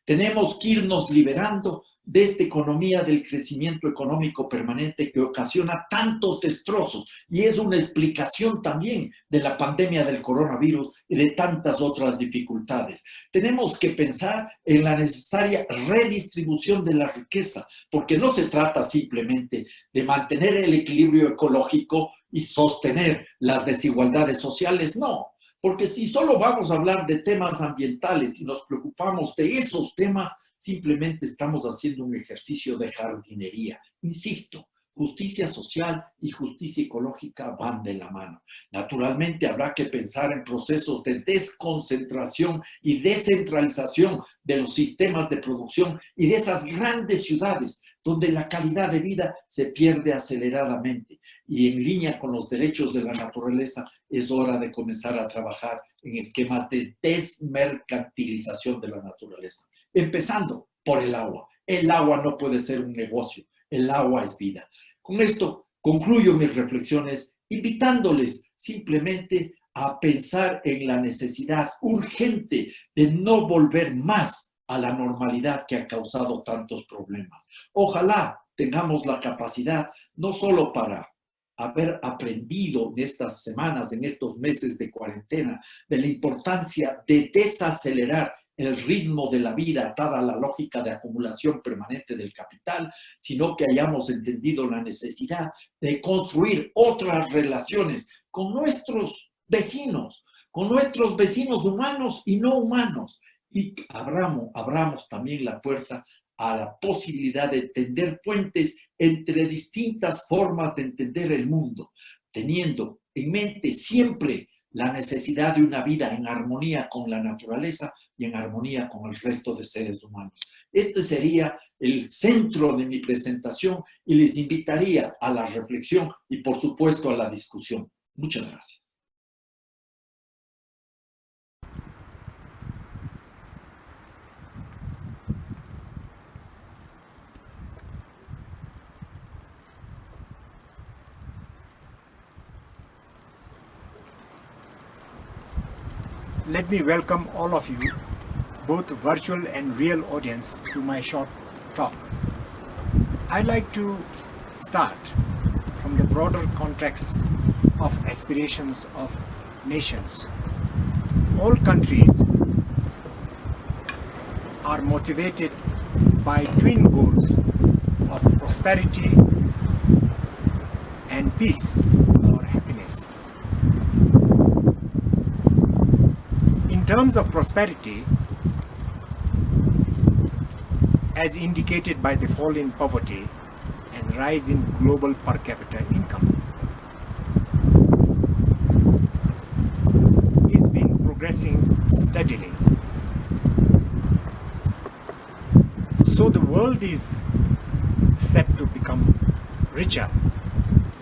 [SPEAKER 4] Tenemos que irnos liberando de esta economía del crecimiento económico permanente que ocasiona tantos destrozos y es una explicación también de la pandemia del coronavirus y de tantas otras dificultades. Tenemos que pensar en la necesaria redistribución de la riqueza, porque no se trata simplemente de mantener el equilibrio ecológico y sostener las desigualdades sociales, no. Porque si solo vamos a hablar de temas ambientales y nos preocupamos de esos temas, simplemente estamos haciendo un ejercicio de jardinería. Insisto, justicia social y justicia ecológica van de la mano. Naturalmente habrá que pensar en procesos de desconcentración y descentralización de los sistemas de producción y de esas grandes ciudades donde la calidad de vida se pierde aceleradamente. Y en línea con los derechos de la naturaleza, es hora de comenzar a trabajar en esquemas de desmercantilización de la naturaleza. Empezando por el agua. El agua no puede ser un negocio. El agua es vida. Con esto concluyo mis reflexiones, invitándoles simplemente a pensar en la necesidad urgente de no volver más a la normalidad que ha causado tantos problemas. Ojalá tengamos la capacidad no solo para haber aprendido en estas semanas, en estos meses de cuarentena, de la importancia de desacelerar el ritmo de la vida atada a la lógica de acumulación permanente del capital, sino que hayamos entendido la necesidad de construir otras relaciones con nuestros vecinos humanos y no humanos, y abramos también la puerta a la posibilidad de tender puentes entre distintas formas de entender el mundo, teniendo en mente siempre la necesidad de una vida en armonía con la naturaleza y en armonía con el resto de seres humanos. Este sería el centro de mi presentación y les invitaría a la reflexión y por supuesto a la discusión. Muchas gracias.
[SPEAKER 5] Let me welcome all of you, both virtual and real audience, to my short talk. I'd like to start from the broader context of aspirations of nations. All countries are motivated by twin goals of prosperity and peace or happiness. In terms of prosperity, as indicated by the fall in poverty and rise in global per capita income, is been progressing steadily. So the world is set to become richer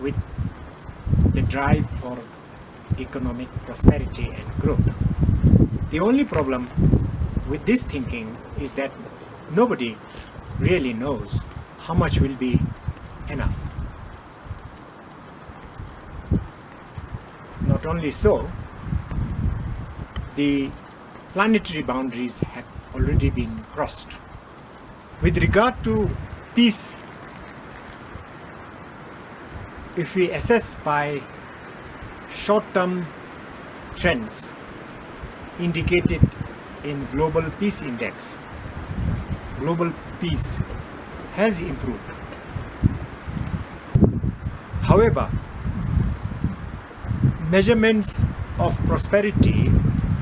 [SPEAKER 5] with the drive for economic prosperity and growth. The only problem with this thinking is that nobody really knows how much will be enough. Not only so, the planetary boundaries have already been crossed. With regard to peace, if we assess by short-term trends indicated in Global Peace Index, global peace has improved. However, measurements of prosperity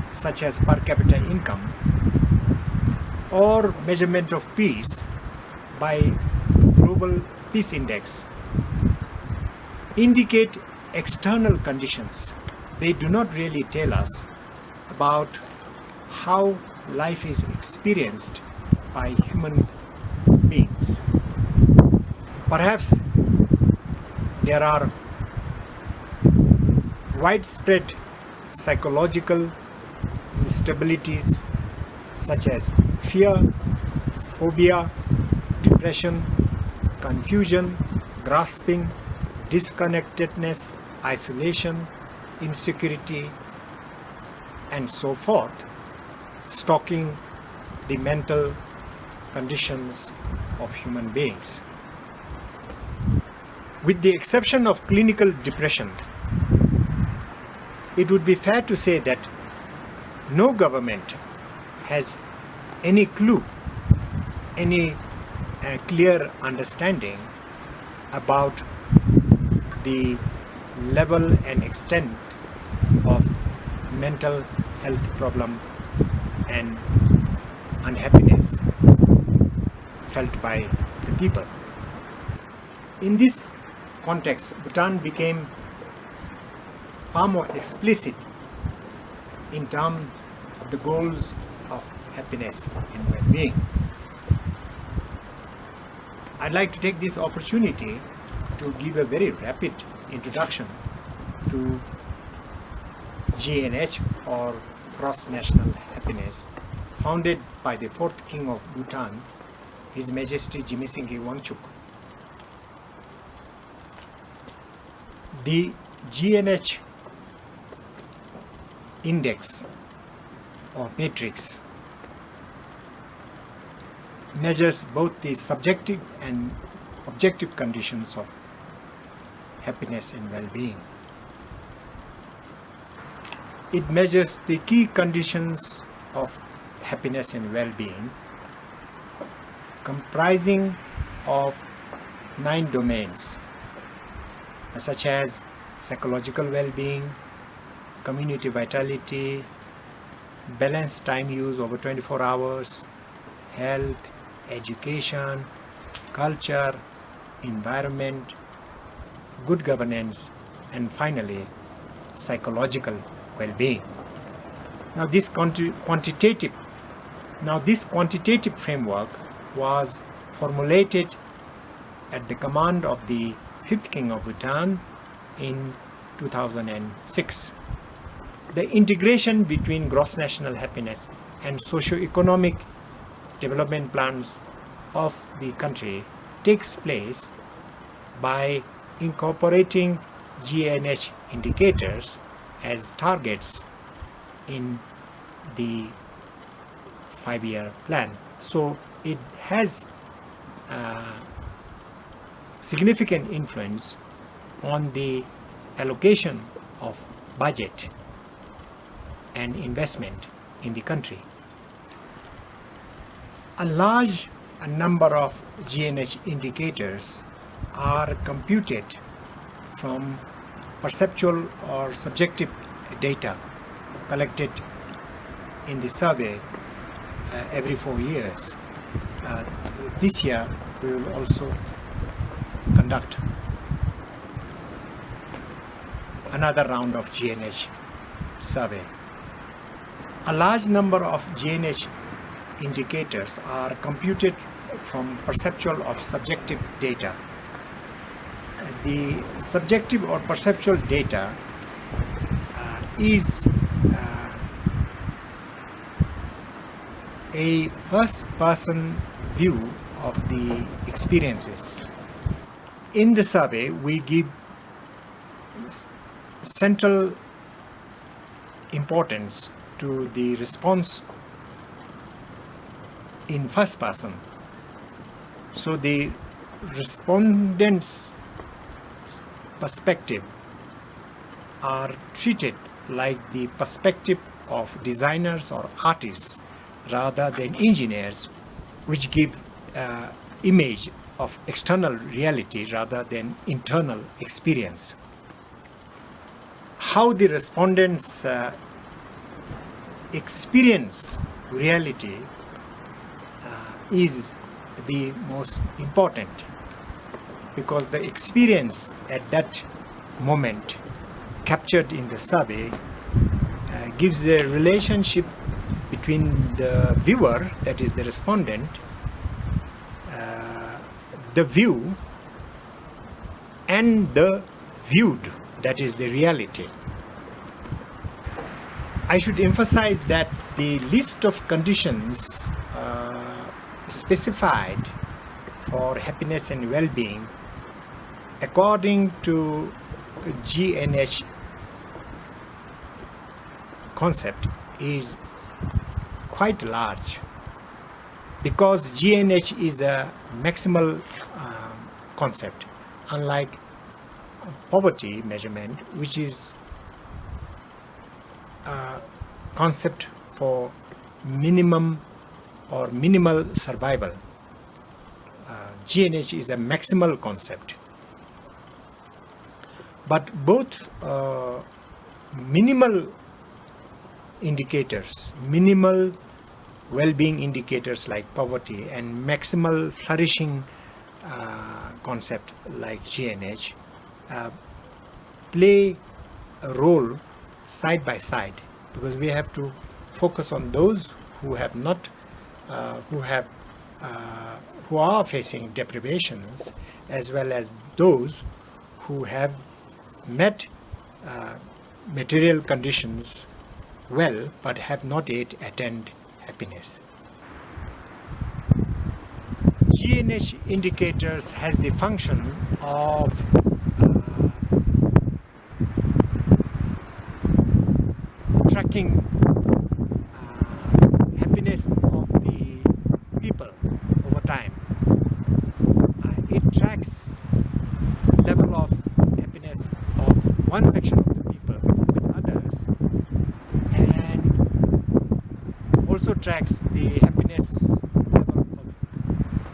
[SPEAKER 5] such as per capita income or measurement of peace by Global Peace Index indicate external conditions. They do not really tell us about how life is experienced by human beings. Perhaps there are widespread psychological instabilities such as fear, phobia, depression, confusion, grasping, disconnectedness, isolation, insecurity, and so forth, stalking the mental conditions of human beings. With the exception of clinical depression, it would be fair to say that no government has any clue, any clear understanding about the level and extent of mental health problem and unhappiness felt by the people. In this context, Bhutan became far more explicit in terms of the goals of happiness and well-being. I'd like to take this opportunity to give a very rapid introduction to GNH, or Gross National Happiness, founded by the fourth king of Bhutan, His Majesty Jimmy Singye Wangchuk. The GNH index or matrix measures both the subjective and objective conditions of happiness and well-being. It measures the key conditions of happiness and well-being, comprising of 9 domains, such as psychological well-being, community vitality, balanced time use over 24 hours, health, education, culture, environment, good governance, and finally, psychological well-being. Now this quantitative framework was formulated at the command of the 5th King of Bhutan in 2006. The integration between gross national happiness and socio-economic development plans of the country takes place by incorporating GNH indicators as targets in the 5-year plan. So it has significant influence on the allocation of budget and investment in the country. A large number of GNH indicators are computed from perceptual or subjective data collected in the survey every 4 years. This year we will also conduct another round of GNH survey. A large number of GNH indicators are computed from perceptual or subjective data. the subjective or perceptual data is a first-person view of the experiences. In the survey, we give central importance to the response in first person. So the respondents' perspective are treated like the perspective of designers or artists rather than engineers, which give image of external reality rather than internal experience. How the respondents experience reality is the most important, because the experience at that moment captured in the survey gives a relationship between the viewer, that is the respondent, the view, and the viewed, that is the reality. I should emphasize that the list of conditions specified for happiness and well-being according to GNH concept is quite large, because GNH is a maximal concept, unlike poverty measurement, which is a concept for minimum or minimal survival. GNH is a maximal concept. But both minimal indicators, minimal well-being indicators like poverty, and maximal flourishing concept like GNH play a role side by side, because we have to focus on those who have not, who are facing deprivations, as well as those who have met material conditions well but have not yet attained happiness. GNH indicators has the function of tracking happiness of the people over time. It tracks level of happiness of one section of the people with others, and also tracks the happiness level of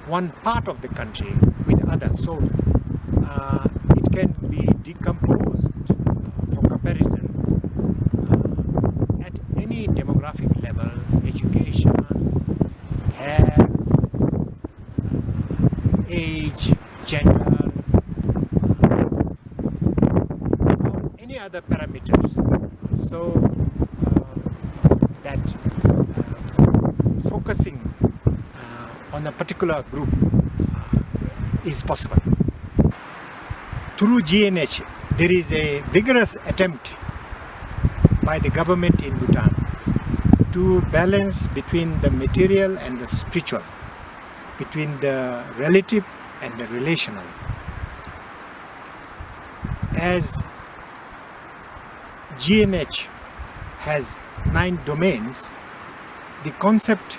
[SPEAKER 5] one part of the country with others. So it can be decomposed for comparison at any demographic level, education, hair, age, gender, or any other parameters. So that focusing on a particular group is possible. Through GNH, there is a vigorous attempt by the government in Bhutan to balance between the material and the spiritual, between the relative and the relational. As GNH has 9 domains, the concept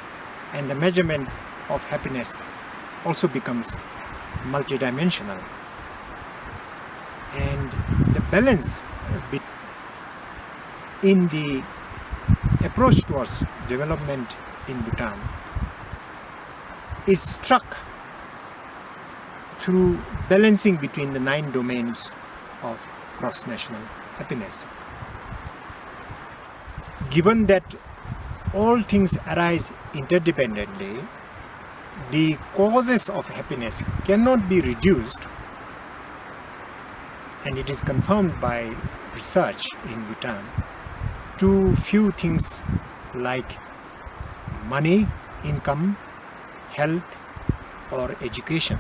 [SPEAKER 5] and the measurement of happiness also becomes multidimensional. And the balance in the approach towards development in Bhutan is struck through balancing between the 9 domains of cross-national happiness. Given that all things arise interdependently, the causes of happiness cannot be reduced, and it is confirmed by research in Bhutan, to few things like money, income, health, or education.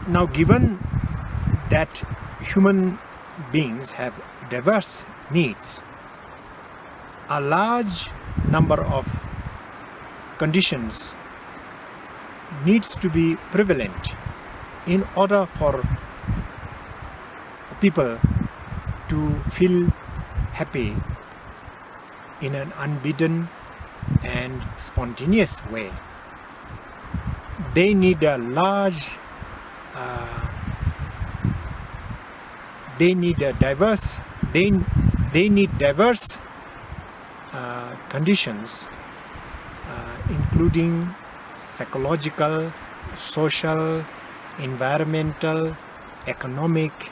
[SPEAKER 5] Now, given that human beings have diverse needs, a large number of conditions needs to be prevalent in order for people to feel happy in an unbidden and spontaneous way. They need a large, they need diverse conditions, including psychological, social, environmental, economic,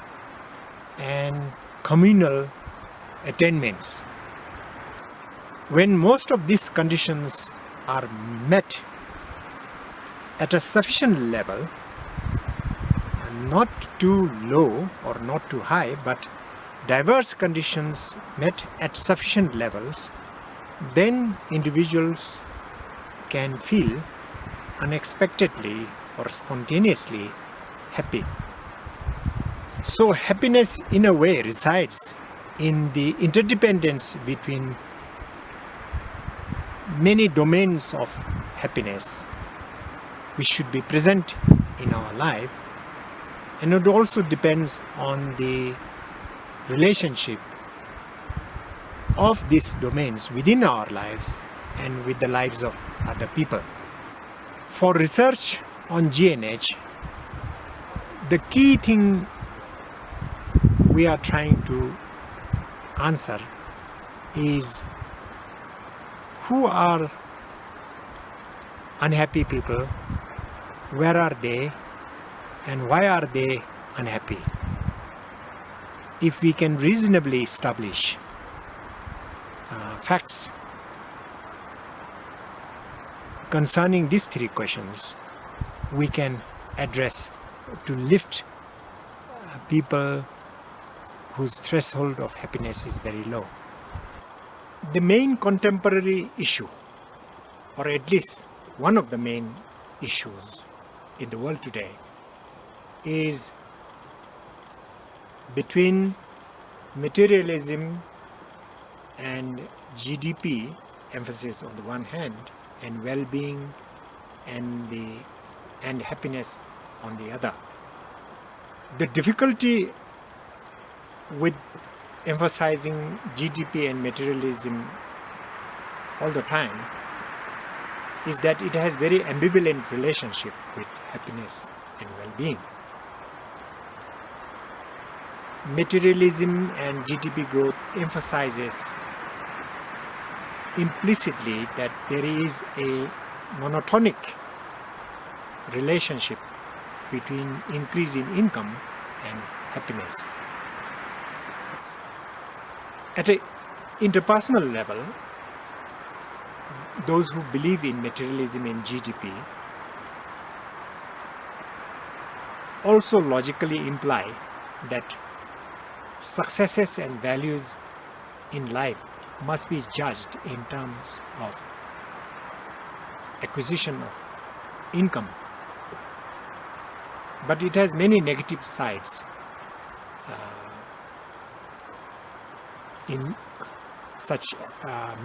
[SPEAKER 5] and communal attainments. When most of these conditions are met at a sufficient level, not too low or not too high, but diverse conditions met at sufficient levels, then individuals can feel unexpectedly or spontaneously happy. So happiness in a way resides in the interdependence between many domains of happiness which should be present in our life, and it also depends on the relationship of these domains within our lives and with the lives of other people. For research on GNH, the key thing we are trying to answer is who are unhappy people, where are they, and why are they unhappy? If we can reasonably establish facts concerning these three questions, we can address to lift people whose threshold of happiness is very low. The main contemporary issue, or at least one of the main issues in the world today, is between materialism and GDP, emphasis on the one hand, and well-being and happiness on the other. The difficulty with emphasizing GDP and materialism all the time is that it has very ambivalent relationship with happiness and well-being. Materialism and GDP growth emphasizes implicitly that there is a monotonic relationship between increase in income and happiness. At an interpersonal level, those who believe in materialism and GDP also logically imply that successes and values in life must be judged in terms of acquisition of income. But it has many negative sides. In such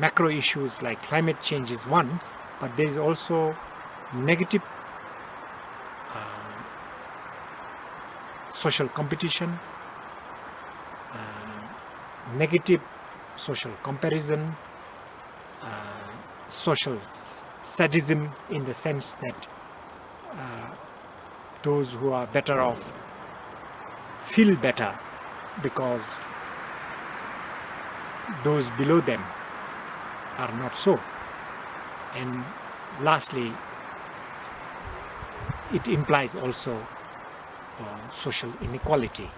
[SPEAKER 5] macro issues like climate change is one, but there is also negative social competition, negative social comparison, social sadism, in the sense that those who are better off feel better because those below them are not so. And lastly, it implies also social inequality.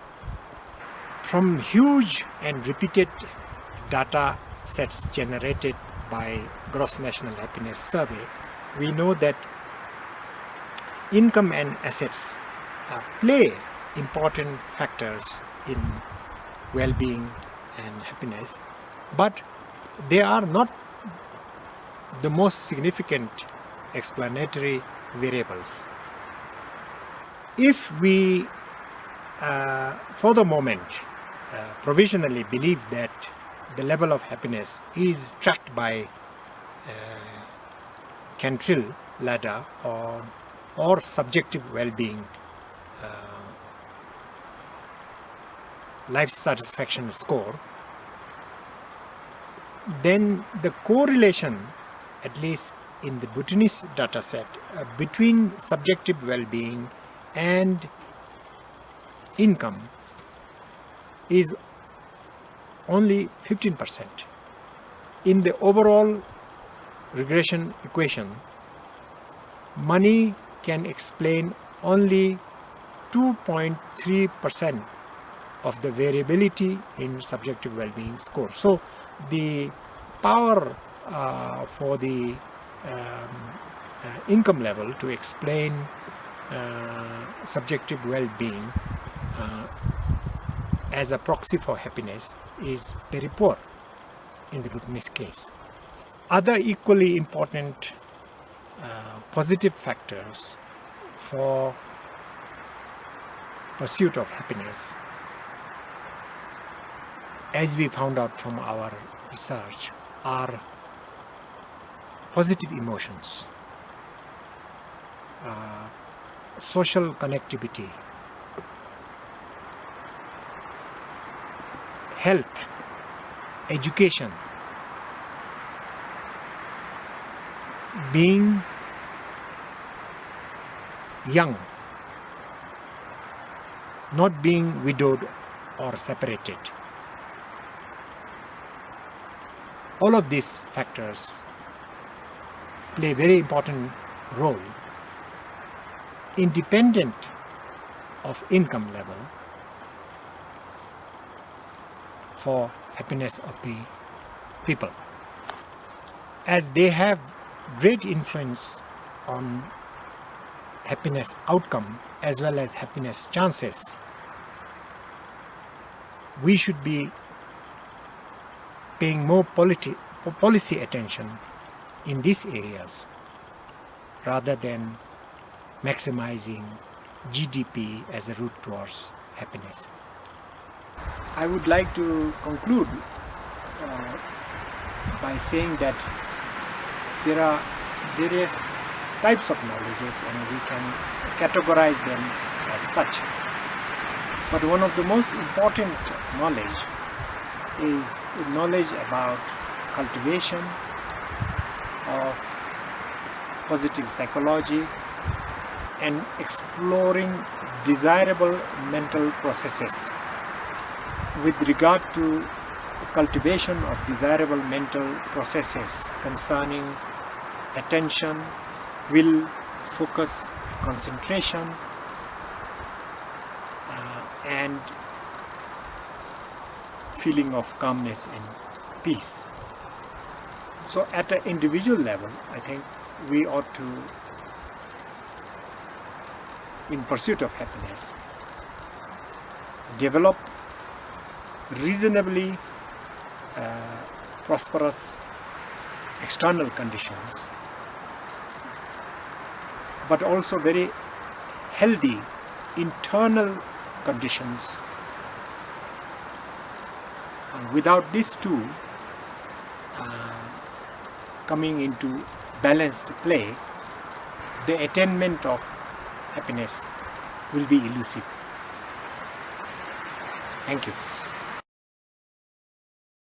[SPEAKER 5] From huge and repeated data sets generated by Gross National Happiness Survey, we know that income and assets play important factors in well-being and happiness, but they are not the most significant explanatory variables. if we, for the moment, provisionally believe that the level of happiness is tracked by Cantril ladder or subjective well-being, life satisfaction score, then the correlation, at least in the Bhutanese data set, between subjective well-being and income is only 15%. In the overall regression equation, money can explain only 2.3% of the variability in subjective well-being score. So the power for the income level to explain subjective well-being as a proxy for happiness is very poor in the Bhutanese case. Other equally important positive factors for pursuit of happiness, as we found out from our research, are positive emotions, social connectivity, health, education, being young, not being widowed or separated. All of these factors play a very important role, independent of income level, for happiness of the people, as they have great influence on happiness outcome as well as happiness chances. We should be paying more policy attention in these areas rather than maximizing GDP as a route towards happiness. I would like to conclude by saying that there are various types of knowledges and we can categorize them as such. But one of the most important knowledge is knowledge about cultivation of positive psychology and exploring desirable mental processes. With regard to cultivation of desirable mental processes concerning attention, will, focus, concentration, and feeling of calmness and peace. So at an individual level, I think we ought to, in pursuit of happiness, develop reasonably prosperous external conditions, but also very healthy internal conditions. And without these two coming into balanced play, the attainment of happiness will be elusive. Thank you.